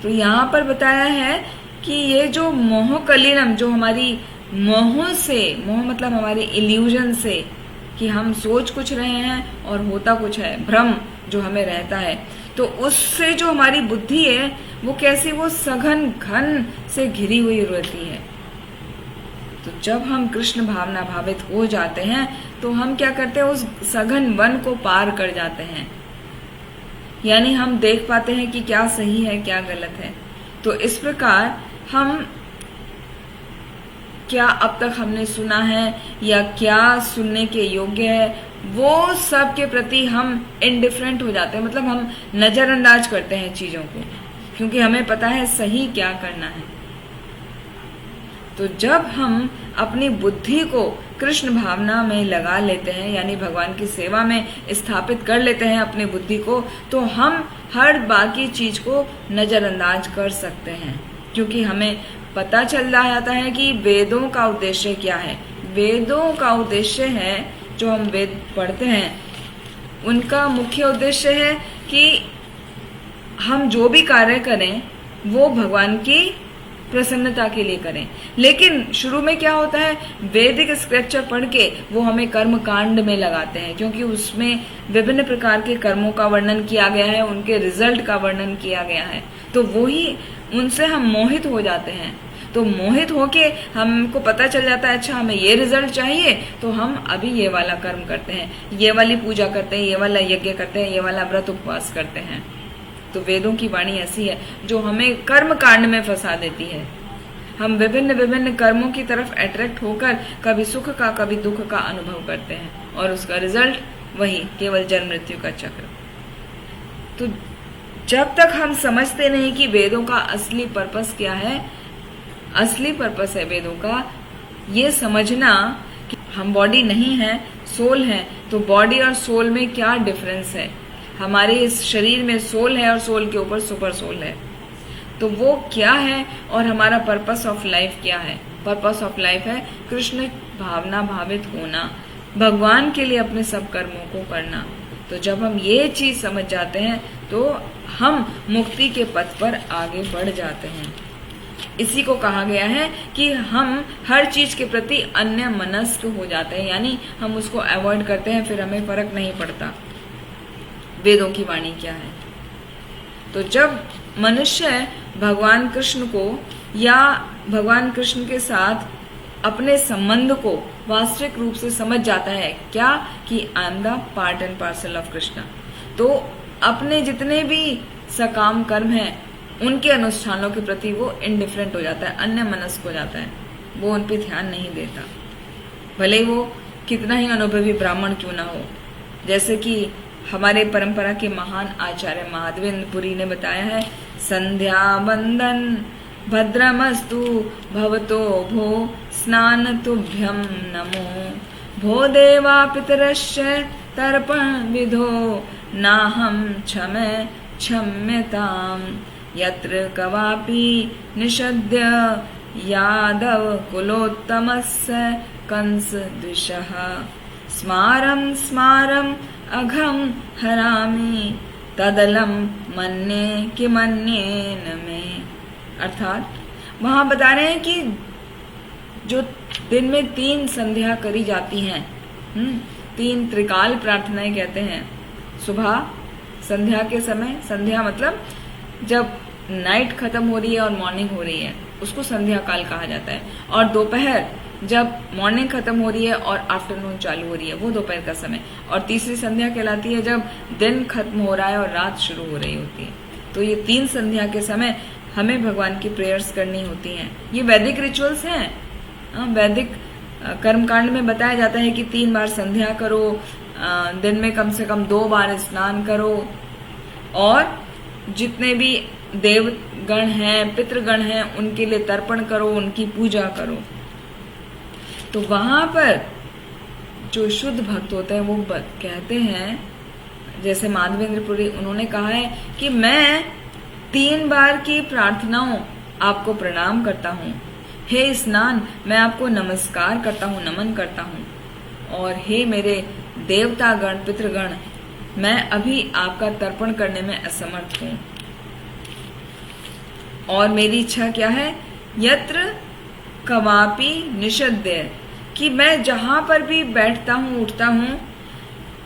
तो यहाँ पर बताया है कि ये जो मोह कलिलम, जो हमारी मोह से, मोह मतलब हमारे इल्यूजन से, कि हम सोच कुछ रहे हैं और होता कुछ है, भ्रम जो हमें रहता है, तो उससे जो हमारी बुद्धि है वो कैसी, वो सघन घन से घिरी हुई रहती है। तो जब हम कृष्ण भावना भावित हो जाते हैं तो हम क्या करते हैं, उस सघन वन को पार कर जाते हैं, यानी हम देख पाते हैं कि क्या सही है क्या गलत है। तो इस प्रकार हम क्या अब तक हमने सुना है या क्या सुनने के योग्य है, वो सब के प्रति हम इनडिफरेंट हो जाते हैं, मतलब हम नजरअंदाज करते हैं चीजों को, क्योंकि हमें पता है सही क्या करना है। तो जब हम अपनी बुद्धि को कृष्ण भावना में लगा लेते हैं, यानी भगवान की सेवा में स्थापित कर लेते हैं अपनी बुद्धि को, तो हम हर बाकी चीज को नजरअंदाज कर सकते हैं, क्योंकि हमें पता चल जाता है कि वेदों का उद्देश्य क्या है। वेदों का उद्देश्य है, जो हम वेद पढ़ते हैं उनका मुख्य उद्देश्य है कि हम जो भी कार्य करें वो भगवान की प्रसन्नता के लिए करें। लेकिन शुरू में क्या होता है, वैदिक स्क्रिप्चर पढ़ के वो हमें कर्म कांड में लगाते हैं, क्योंकि उसमें विभिन्न प्रकार के कर्मों का वर्णन किया गया है, उनके रिजल्ट का वर्णन किया गया है। तो वो ही उनसे हम मोहित हो जाते हैं। तो मोहित होके हमको पता चल जाता है, अच्छा हमें ये रिजल्ट चाहिए, तो हम अभी ये वाला कर्म करते हैं, ये वाली पूजा करते हैं, ये वाला यज्ञ करते हैं, ये वाला व्रत उपवास करते हैं। तो वेदों की वाणी ऐसी है जो हमें कर्म कांड में फंसा देती है। हम विभिन्न विभिन्न कर्मों की तरफ अट्रैक्ट होकर कभी सुख का कभी दुख का अनुभव करते हैं, और उसका रिजल्ट वही केवल जन्म मृत्यु का चक्र। तो जब तक हम समझते नहीं कि वेदों का असली पर्पस क्या है, असली पर्पस है वेदों का ये समझना कि हम बॉडी नहीं है, सोल है। तो बॉडी और सोल में क्या डिफरेंस है, हमारे इस शरीर में सोल है और सोल के ऊपर सुपर सोल है, तो वो क्या है, और हमारा पर्पस ऑफ लाइफ क्या है। पर्पस ऑफ लाइफ है कृष्ण भावना भावित होना, भगवान के लिए अपने सब कर्मों को करना। तो जब हम ये चीज समझ जाते हैं तो हम मुक्ति के पथ पर आगे बढ़ जाते हैं। इसी को कहा गया है कि हम हर चीज के प्रति अन्य मनस्क हो जाते हैं, यानी हम उसको अवॉइड करते हैं, फिर हमें फर्क नहीं पड़ता वेदों की वाणी क्या है। तो जब मनुष्य भगवान कृष्ण को या भगवान कृष्ण के साथ अपने संबंध को वास्तविक रूप से समझ जाता है, क्या कि I am the part and parcel of Krishna, तो अपने जितने भी सकाम कर्म हैं उनके अनुष्ठानों के प्रति वो इनडिफरेंट हो जाता है, अन्य मनस्क हो जाता है, वो उन पे ध्यान नहीं देता, भले वो कितना ही अनुभवी ब्राह्मण क्यों ना हो। जैसे कि हमारे परंपरा के महान आचार्य माधवेंद्र पुरी ने बताया है, संध्या वंदन भद्रमस्तु भवतो भो स्नान तुभ्यम नमो भो देवा पितरश्च तर्पण विधो नाहं क्षम्यताम यत्र कवापि निषद्य यादव कुलोत्तमस्य कंस द्विषः स्मारं स्मारं अघम हरामि तदलम मन्ये कि मन्येन में। अर्थात वहां बता रहे हैं कि जो दिन में 3 संध्या करी जाती हैं, 3 त्रिकाल प्रार्थनाएं कहते हैं। सुबह संध्या के समय, संध्या मतलब जब नाइट खत्म हो रही है और मॉर्निंग हो रही है, उसको संध्या काल कहा जाता है। और दोपहर जब मॉर्निंग खत्म हो रही है और आफ्टरनून चालू हो रही है, वो दोपहर का समय। और तीसरी संध्या कहलाती है जब दिन खत्म हो रहा है और रात शुरू हो रही होती है। तो ये 3 संध्या के समय हमें भगवान की प्रेयर्स करनी होती हैं। ये वैदिक रिचुअल्स हैं। वैदिक कर्मकांड में बताया जाता है कि 3 बार संध्या करो, दिन में कम से कम 2 बार स्नान करो, और जितने भी देवगण हैं, पितृगण हैं, उनके लिए तर्पण करो, उनकी पूजा करो। तो वहां पर जो शुद्ध भक्त होते हैं वो कहते हैं, जैसे माधवेंद्रपुरी, उन्होंने कहा है कि मैं 3 बार की प्रार्थनाओं आपको प्रणाम करता हूँ। हे स्नान, मैं आपको नमस्कार करता हूँ, नमन करता हूँ। और हे मेरे देवतागण, पितृगण, मैं अभी आपका तर्पण करने में असमर्थ हूँ। और मेरी इच्छा क्या है? यत्र कवापि निषद्य, कि मैं जहां पर भी बैठता हूँ, उठता हूँ,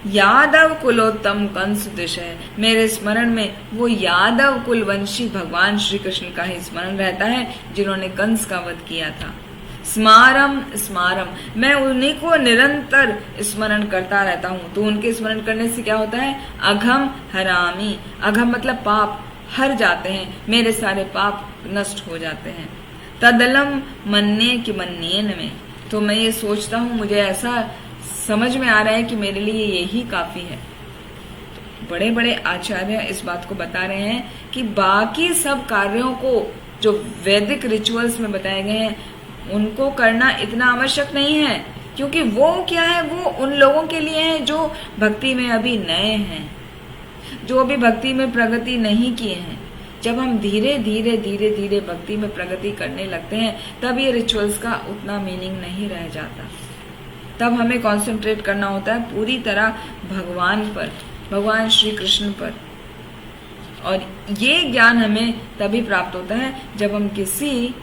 यादव कुलोत्तम कंस दिश है, मेरे स्मरण में वो यादव कुलवंशी भगवान श्री कृष्ण का ही स्मरण रहता है जिन्होंने कंस का वध किया था। स्मारम स्मारम, मैं उन्हीं को निरंतर स्मरण करता रहता हूँ। तो उनके स्मरण करने से क्या होता है? अघम हरामी, अघम मतलब पाप हर जाते हैं, मेरे सारे पाप नष्ट हो जाते हैं। तदलम मन्ये कि मन्येन में, तो मैं ये सोचता हूँ, मुझे ऐसा समझ में आ रहा है कि मेरे लिए यही काफी है। तो बड़े बड़े आचार्य इस बात को बता रहे हैं कि बाकी सब कार्यों को जो वैदिक रिचुअल्स में बताए गए हैं उनको करना इतना आवश्यक नहीं है, क्योंकि वो क्या है, वो उन लोगों के लिए है जो भक्ति में अभी नए हैं, जो अभी भक्ति में प्रगति नहीं किए हैं। जब हम धीरे धीरे धीरे धीरे भक्ति में प्रगति करने लगते हैं तब ये रिचुअल्स का उतना मीनिंग नहीं रह जाता। तब हमें कंसंट्रेट करना होता है पूरी तरह भगवान पर, भगवान श्री कृष्ण पर। और ये ज्ञान हमें तभी प्राप्त होता है जब हम किसी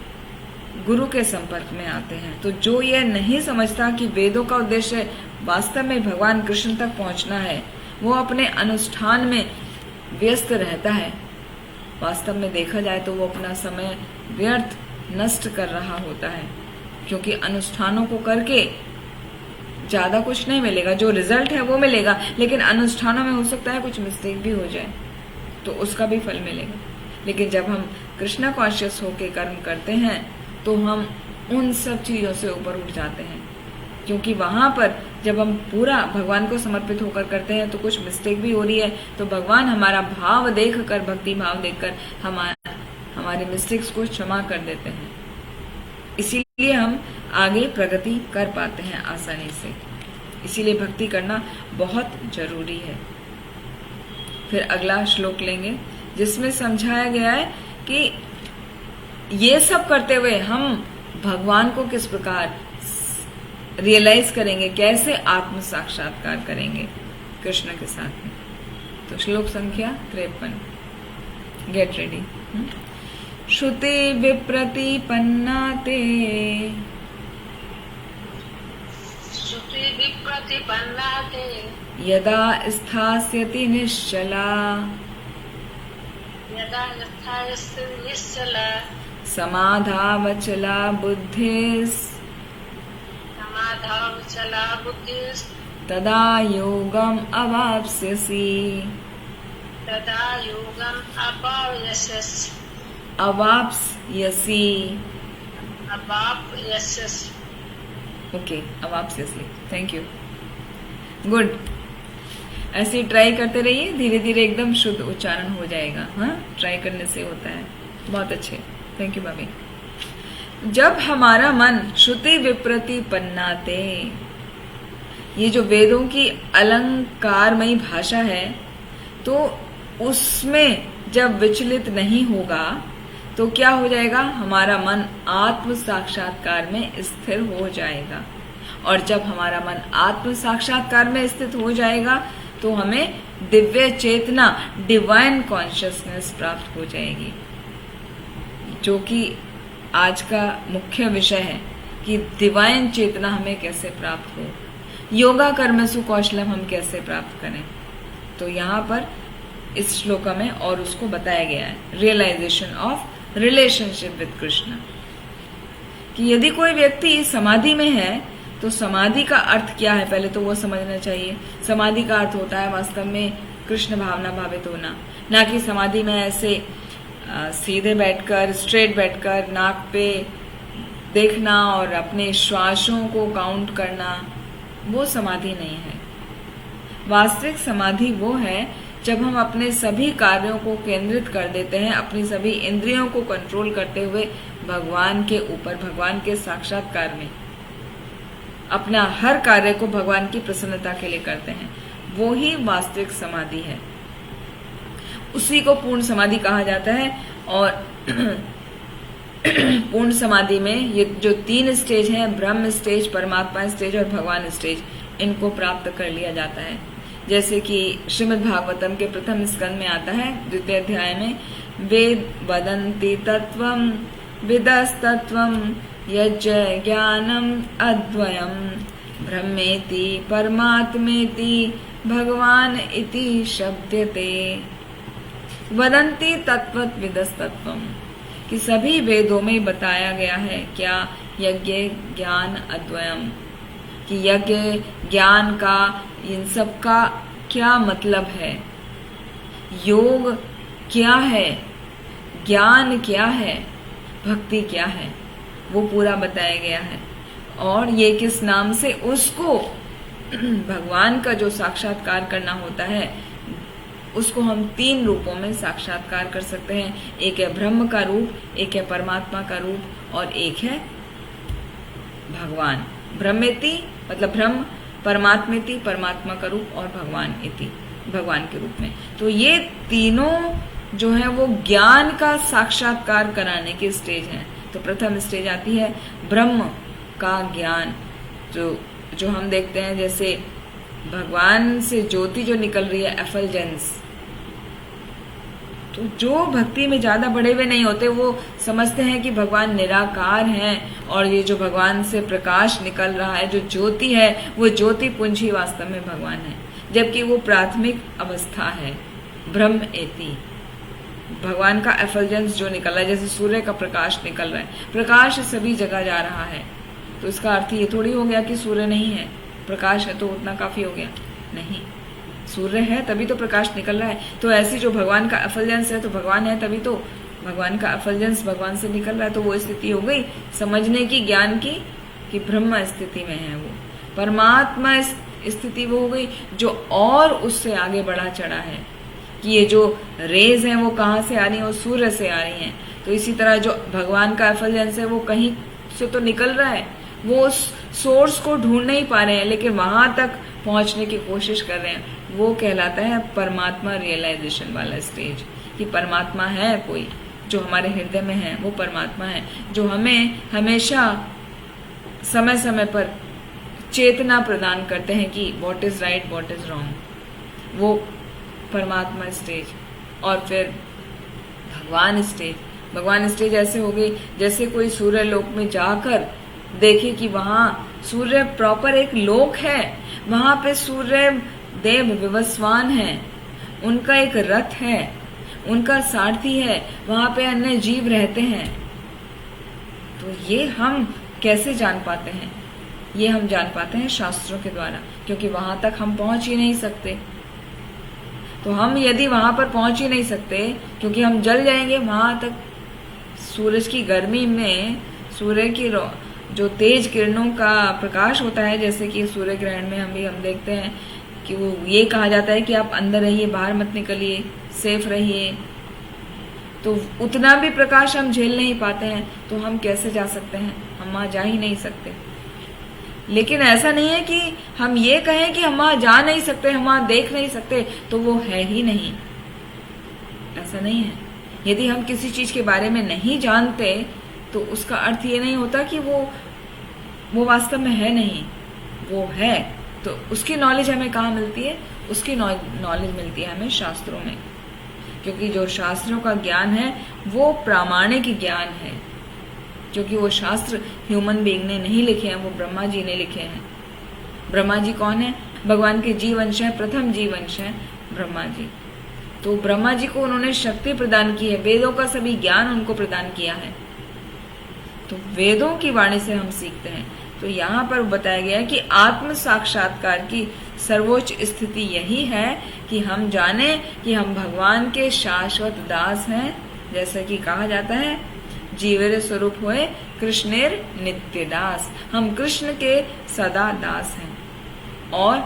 गुरु के संपर्क में आते हैं। तो जो ये नहीं समझता कि वेदों का उद्देश्य वास्तव में भगवान कृष्ण तक पहुंचना है, वो अपने अनुष्ठान में व्यस्त रहता है। वास्तव में देखा जाए तो वो अपना समय व्यर्थ नष्ट कर रहा होता है, क्योंकि अनुष्ठानों को करके ज्यादा कुछ नहीं मिलेगा। जो रिजल्ट है वो मिलेगा, लेकिन अनुष्ठानों में हो सकता है कुछ मिस्टेक भी हो जाए तो उसका भी फल मिलेगा। लेकिन जब हम कृष्णा कॉन्शियस होके कर्म करते हैं तो हम उन सब चीजों से ऊपर उठ जाते हैं, क्योंकि वहां पर जब हम पूरा भगवान को समर्पित होकर करते हैं तो कुछ मिस्टेक भी हो रही है तो भगवान हमारा भाव देखकर, भक्ति भाव देखकर हमारे मिस्टेक्स को क्षमा कर देते हैं। इसीलिए हम आगे प्रगति कर पाते हैं आसानी से। इसीलिए भक्ति करना बहुत जरूरी है। फिर अगला श्लोक लेंगे जिसमें समझाया गया है कि ये सब करते हुए हम भगवान को किस प्रकार रियलाइज करेंगे, कैसे आत्म साक्षात्कार करेंगे कृष्ण के साथ में। तो श्लोक संख्या 53, गेट रेडी। श्रुति विप्रतिपन्ना ते, श्रुति विप्रतिपन्ना ते, यदा स्थास्यति निश्चला, यदा स्थास्यति निश्चला, समाधावचला बुद्धिस्, समाधावचला बुद्धिस्, तदा योगम अवाप्स्यसि। तदा योगम अवाप्स्यसि। अवाप्स्यसि। अवाप यशस। ओके, अवाप्स्यसि, थैंक यू, गुड। ऐसे ट्राई करते रहिए, धीरे धीरे एकदम शुद्ध उच्चारण हो जाएगा। हाँ, ट्राई करने से होता है। बहुत अच्छे, थैंक यू भाभी। जब हमारा मन श्रुति विप्रति पन्नाते, ये जो वेदों की अलंकारमयी भाषा है, तो उसमें जब विचलित नहीं होगा तो क्या हो जाएगा? हमारा मन आत्म साक्षात्कार में स्थिर हो जाएगा। और जब हमारा मन आत्म साक्षात्कार में स्थित हो जाएगा तो हमें दिव्य चेतना, डिवाइन कॉन्शियसनेस प्राप्त हो जाएगी, जो कि आज का मुख्य विषय है कि डिवाइन चेतना हमें कैसे प्राप्त हो, योगा कर्मसु कौशलम हम कैसे प्राप्त करें। तो यहाँ पर इस श्लोक में और उसको बताया गया है, realisation of relationship with Krishna, कि यदि कोई व्यक्ति समाधि में है तो समाधि का अर्थ क्या है पहले तो वो समझना चाहिए। समाधि का अर्थ होता है वास्तव में कृष्ण भावना भावित होना, ना कि समाधि में ऐसे सीधे बैठकर, स्ट्रेट बैठकर नाक पे देखना और अपने श्वासों को काउंट करना, वो समाधि नहीं है। वास्तविक समाधि वो है जब हम अपने सभी कार्यों को केंद्रित कर देते हैं, अपनी सभी इंद्रियों को कंट्रोल करते हुए भगवान के ऊपर, भगवान के साक्षात्कार में अपना हर कार्य को भगवान की प्रसन्नता के लिए करते हैं, वो ही वास्तविक समाधि है। उसी को पूर्ण समाधि कहा जाता है। और पूर्ण समाधि में ये जो 3 स्टेज हैं, ब्रह्म स्टेज, परमात्मा स्टेज और भगवान स्टेज, इनको प्राप्त कर लिया जाता है। जैसे कि श्रीमद् भागवतम के प्रथम स्कंद में आता है, 2वें अध्याय में, वेद वदन्ति तत्वम विदस्तत्वम यज्ञ ज्ञानम अद्वयम ब्रह्मेति परमात्मेति भगवान इति शब्दते। वदन्ति तत्वत विदस्तत्वम, कि सभी वेदों में बताया गया है क्या? यज्ञ ज्ञान अद्वयम, कि यज्ञ ज्ञान का, इन सब का क्या मतलब है, योग क्या है, ज्ञान क्या है, भक्ति क्या है, वो पूरा बताया गया है। और ये किस नाम से उसको भगवान का जो साक्षात्कार करना होता है, उसको हम 3 रूपों में साक्षात्कार कर सकते हैं। एक है ब्रह्म का रूप, एक है परमात्मा का रूप और एक है भगवान। ब्रह्मेति मतलब ब्रह्म, परमात्मेति परमात्मा का रूप और भगवान इति भगवान के रूप में। तो ये तीनों जो है वो ज्ञान का साक्षात्कार कराने के स्टेज हैं। तो प्रथम स्टेज आती है ब्रह्म का ज्ञान, जो हम देखते हैं, जैसे भगवान से ज्योति जो निकल रही है, एफलजेंस। तो जो भक्ति में ज्यादा बढ़े हुए नहीं होते वो समझते हैं कि भगवान निराकार हैं, और ये जो भगवान से प्रकाश निकल रहा है, जो ज्योति है, वो ज्योति पुंज ही वास्तव में भगवान है, जबकि वो प्राथमिक अवस्था है। ब्रह्म एति, भगवान का एफलजेंस जो निकल रहा है, जैसे सूर्य का प्रकाश निकल रहा है, प्रकाश सभी जगह जा रहा है। तो इसका अर्थ ये थोड़ी हो गया कि सूर्य नहीं है, प्रकाश है तो उतना काफी हो गया, नहीं, सूर्य है तभी तो प्रकाश निकल रहा है। तो ऐसी जो भगवान का एफलजेंस है, तो भगवान है तभी तो भगवान का एफलजेंस भगवान से निकल रहा है। तो वो स्थिति हो गई समझने की, ज्ञान की, कि ब्रह्म स्थिति में है वो। परमात्मा स्थिति वो हो गई जो और उससे आगे बढ़ा चढ़ा है, कि ये जो रेज हैं वो कहाँ से आ रही हैं, वो सूर्य से आ रही हैं। तो इसी तरह जो भगवान का एफलजेंस है वो कहीं से तो निकल रहा है, वो उस सोर्स को ढूंढ नहीं पा रहे हैं, लेकिन वहां तक पहुंचने की कोशिश कर रहे हैं। वो कहलाता है परमात्मा रियलाइजेशन वाला स्टेज, कि परमात्मा है कोई जो हमारे हृदय में है, वो परमात्मा है जो हमें हमेशा समय समय पर चेतना प्रदान करते हैं कि what is right, what is wrong. वो परमात्मा स्टेज। और फिर भगवान स्टेज। भगवान स्टेज ऐसे हो गई जैसे कोई सूर्य लोक में जाकर देखे कि वहां सूर्य प्रॉपर एक लोक है, वहां पे सूर्य देव विवस्वान है, उनका एक रथ है, उनका सारथी है, वहां पे अन्य जीव रहते हैं। तो ये हम कैसे जान पाते हैं? ये हम जान पाते हैं शास्त्रों के द्वारा, क्योंकि वहां तक हम पहुंच ही नहीं सकते। तो हम यदि वहां पर पहुंच ही नहीं सकते, क्योंकि हम जल जाएंगे वहां तक, सूरज की गर्मी में सूर्य की जो तेज किरणों का प्रकाश होता है, जैसे कि सूर्य ग्रहण में हम देखते हैं कि वो ये कहा जाता है कि आप अंदर रहिए, बाहर मत निकलिए, सेफ रहिए, तो उतना भी प्रकाश हम झेल नहीं पाते हैं, तो हम कैसे जा सकते हैं? हम वहां जा ही नहीं सकते। लेकिन ऐसा नहीं है कि हम ये कहें कि हम वहां जा नहीं सकते, हम वहां देख नहीं सकते, तो वो है ही नहीं, ऐसा नहीं है। यदि हम किसी चीज के बारे में नहीं जानते तो उसका अर्थ ये नहीं होता कि वो वास्तव में है नहीं, वो है। तो उसकी नॉलेज हमें कहाँ मिलती है? उसकी नॉलेज मिलती है हमें शास्त्रों में, क्योंकि जो शास्त्रों का ज्ञान है वो प्रामाणिक ज्ञान है, क्योंकि वो शास्त्र ह्यूमन बीइंग ने नहीं लिखे हैं, वो ब्रह्मा जी ने लिखे हैं। ब्रह्मा जी कौन है? भगवान के जीवंश है, प्रथम जीवंश है ब्रह्मा जी। तो ब्रह्मा जी को उन्होंने शक्ति प्रदान की है, वेदों का सभी ज्ञान उनको प्रदान किया है, तो वेदों की वाणी से हम सीखते हैं। तो यहाँ पर बताया गया है कि आत्म साक्षात्कार की सर्वोच्च स्थिति यही है कि हम जाने कि हम भगवान के शाश्वत दास हैं, जैसा कि कहा जाता है जीवेर स्वरूप हुए कृष्णेर नित्य दास। हम कृष्ण के सदा दास हैं और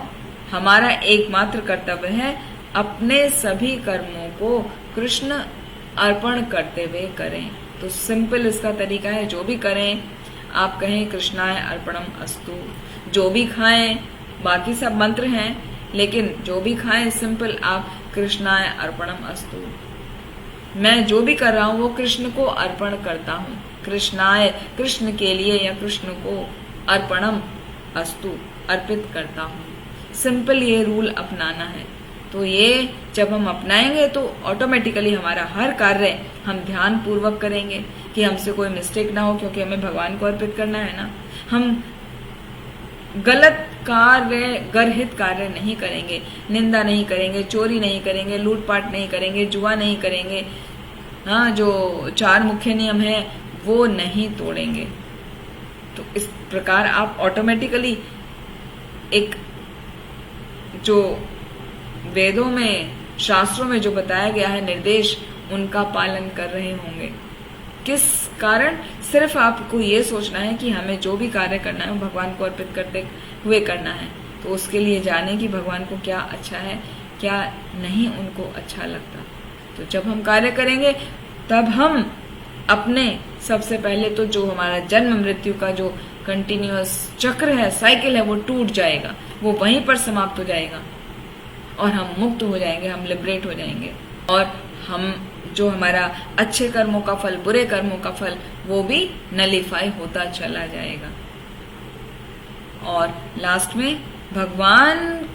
हमारा एकमात्र कर्तव्य है अपने सभी कर्मों को कृष्ण अर्पण करते हुए करें। तो सिंपल इसका तरीका है, जो भी करें आप कहें कृष्णाय अर्पणम अस्तु, जो भी खाएं, बाकी सब मंत्र हैं, लेकिन जो भी खाएं सिंपल आप कृष्णाय अर्पणम अस्तु। मैं जो भी कर रहा हूं वो कृष्ण को अर्पण करता हूं, कृष्णाय कृष्ण के लिए या कृष्ण को अर्पणम अस्तु अर्पित करता हूं। सिंपल ये रूल अपनाना है। तो ये जब हम अपनाएंगे तो ऑटोमेटिकली हमारा हर कार्य हम ध्यान पूर्वक करेंगे कि हमसे कोई मिस्टेक ना हो, क्योंकि हमें भगवान को अर्पित करना है ना। हम गलत कार्य, गर्हित कार्य नहीं करेंगे, निंदा नहीं करेंगे, चोरी नहीं करेंगे, लूटपाट नहीं करेंगे, जुआ नहीं करेंगे, हाँ, जो 4 मुख्य नियम है वो नहीं तोड़ेंगे। तो इस प्रकार आप ऑटोमेटिकली एक जो वेदों में, शास्त्रों में जो बताया गया है निर्देश, उनका पालन कर रहे होंगे। किस कारण? सिर्फ आपको ये सोचना है कि हमें जो भी कार्य करना है वो भगवान को अर्पित करते हुए करना है। तो उसके लिए जाने कि भगवान को क्या अच्छा है, क्या नहीं उनको अच्छा लगता। तो जब हम कार्य करेंगे तब हम अपने, सबसे पहले तो जो हमारा जन्म मृत्यु का जो कंटिन्यूअस चक्र है, साइकिल है, वो टूट जाएगा, वो वहीं पर समाप्त हो जाएगा और हम मुक्त हो जाएंगे, हम लिबरेट हो जाएंगे। और हम जो हमारा अच्छे कर्मों का फल, बुरे कर्मों का फल, वो भी नलीफाई होता चला जाएगा। और लास्ट में भगवान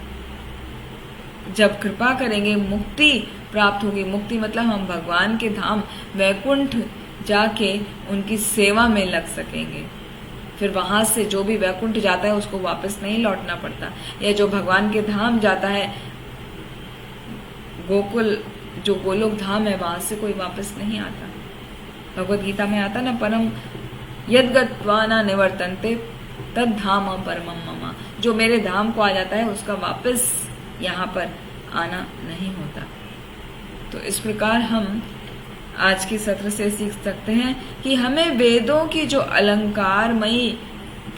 जब कृपा करेंगे मुक्ति प्राप्त होगी। मुक्ति मतलब हम भगवान के धाम वैकुंठ जाके उनकी सेवा में लग सकेंगे। फिर वहां से जो भी वैकुंठ जाता है उसको वापस नहीं लौटना पड़ता, या जो भगवान के धाम जाता है, गोकुल जो गोलोक धाम है, वहां से कोई वापस नहीं आता। भगवत गीता में आता ना, परम यद गत्वा न निवर्तन्ते तद धाम परमम मम। जो मेरे धाम को आ जाता है उसका वापस यहाँ पर आना नहीं होता। तो इस प्रकार हम आज के सत्र से सीख सकते हैं कि हमें वेदों की जो अलंकारमयी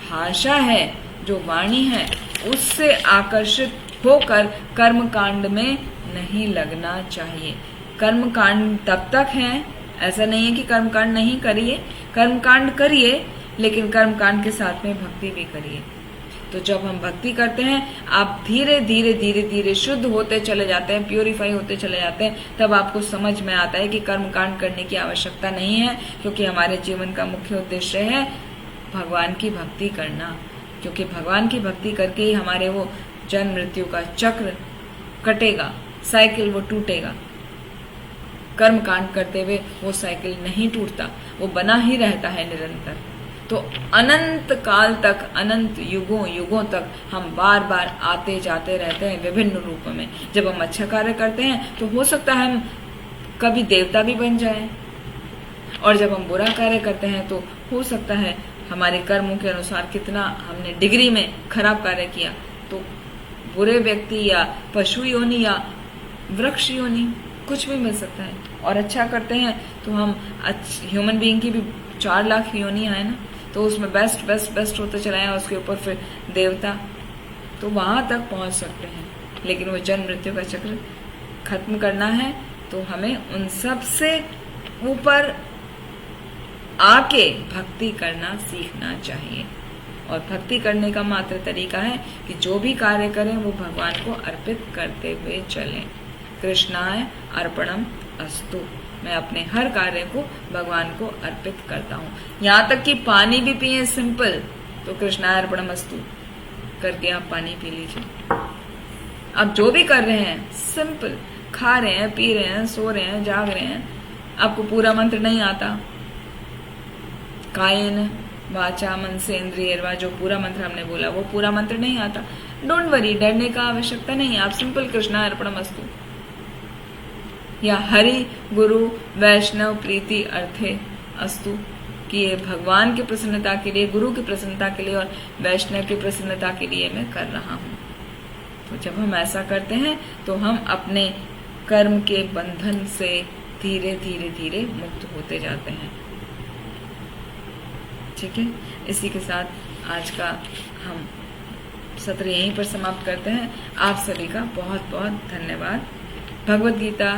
भाषा है, जो वाणी है, उससे आकर्षित होकर कर्म कांड में नहीं लगना चाहिए। कर्म कांड तब तक है, ऐसा नहीं है कि कर्म कांड नहीं करिए, कर्म कांड करिए, लेकिन कर्म कांड के साथ में भक्ति भी करिए। तो जब हम भक्ति करते हैं, आप धीरे धीरे धीरे धीरे शुद्ध होते चले जाते हैं, प्यूरिफाई होते चले जाते हैं। तब आपको समझ में आता है कि कर्म कांड करने की आवश्यकता नहीं है, क्योंकि हमारे जीवन का मुख्य उद्देश्य है भगवान की भक्ति करना। क्योंकि भगवान की भक्ति करके ही हमारे वो जन्म मृत्यु का चक्र कटेगा, साइकिल वो टूटेगा। कर्म कांड करते हुए वो साइकिल नहीं टूटता, वो बना ही रहता है निरंतर। तो अनंत काल तक, अनंत युगों युगों तक हम बार बार आते जाते रहते हैं विभिन्न रूपों में। जब हम अच्छा कार्य करते हैं तो हो सकता है हम कभी देवता भी बन जाएं, और जब हम बुरा कार्य करते हैं तो हो सकता है हमारे कर्मों के अनुसार कितना हमने डिग्री में खराब कार्य किया, तो बुरे व्यक्ति या पशु योनि या वृक्ष योनि कुछ भी मिल सकता है। और अच्छा करते हैं तो हम ह्यूमन बीइंग की भी 4 लाख योनियां है ना, तो उसमें बेस्ट बेस्ट बेस्ट होते चलाएं, और उसके ऊपर फिर देवता, तो वहां तक पहुंच सकते हैं। लेकिन वो जन्म मृत्यु का चक्र खत्म करना है तो हमें उन सब से ऊपर आके भक्ति करना सीखना चाहिए। और भक्ति करने का मात्र तरीका है कि जो भी कार्य करें वो भगवान को अर्पित करते हुए चलें। कृष्णाय अर्पणम अस्तु, मैं अपने हर कार्य को भगवान को अर्पित करता हूँ। यहाँ तक कि पानी भी पिए सिंपल, तो कृष्णाय अर्पणम अस्तु करके आप पानी पी लीजिए। आप जो भी कर रहे हैं सिंपल, खा रहे हैं, पी रहे हैं, सो रहे हैं, जाग रहे हैं, आपको पूरा मंत्र नहीं आता, कायेन वाचा मन से इंद्रियर्वा, जो पूरा मंत्र हमने बोला वो पूरा मंत्र नहीं आता, डोंट वरी, डरने का आवश्यकता नहीं है। आप सिंपल कृष्णा अर्पणमस्तु या हरि गुरु वैष्णव प्रीति अर्थे अस्तु कि ये भगवान की प्रसन्नता के लिए, गुरु की प्रसन्नता के लिए और वैष्णव की प्रसन्नता के लिए मैं कर रहा हूँ। तो जब हम ऐसा करते हैं तो हम अपने कर्म के बंधन से धीरे धीरे धीरे मुक्त होते जाते हैं। ठीक है, इसी के साथ आज का हम सत्र यहीं पर समाप्त करते हैं। आप सभी का बहुत बहुत धन्यवाद। भगवद गीता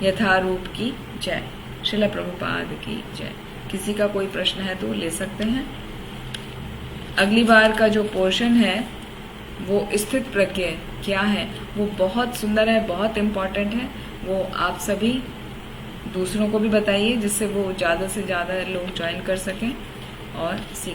यथारूप की जय। श्रील प्रभुपाद की जय। किसी का कोई प्रश्न है तो ले सकते हैं। अगली बार का जो पोर्शन है वो स्थित प्रज्ञ क्या है, वो बहुत सुंदर है, बहुत इम्पोर्टेंट है। वो आप सभी दूसरों को भी बताइए जिससे वो ज़्यादा से ज़्यादा लोग ज्वाइन कर सकें और सीखें।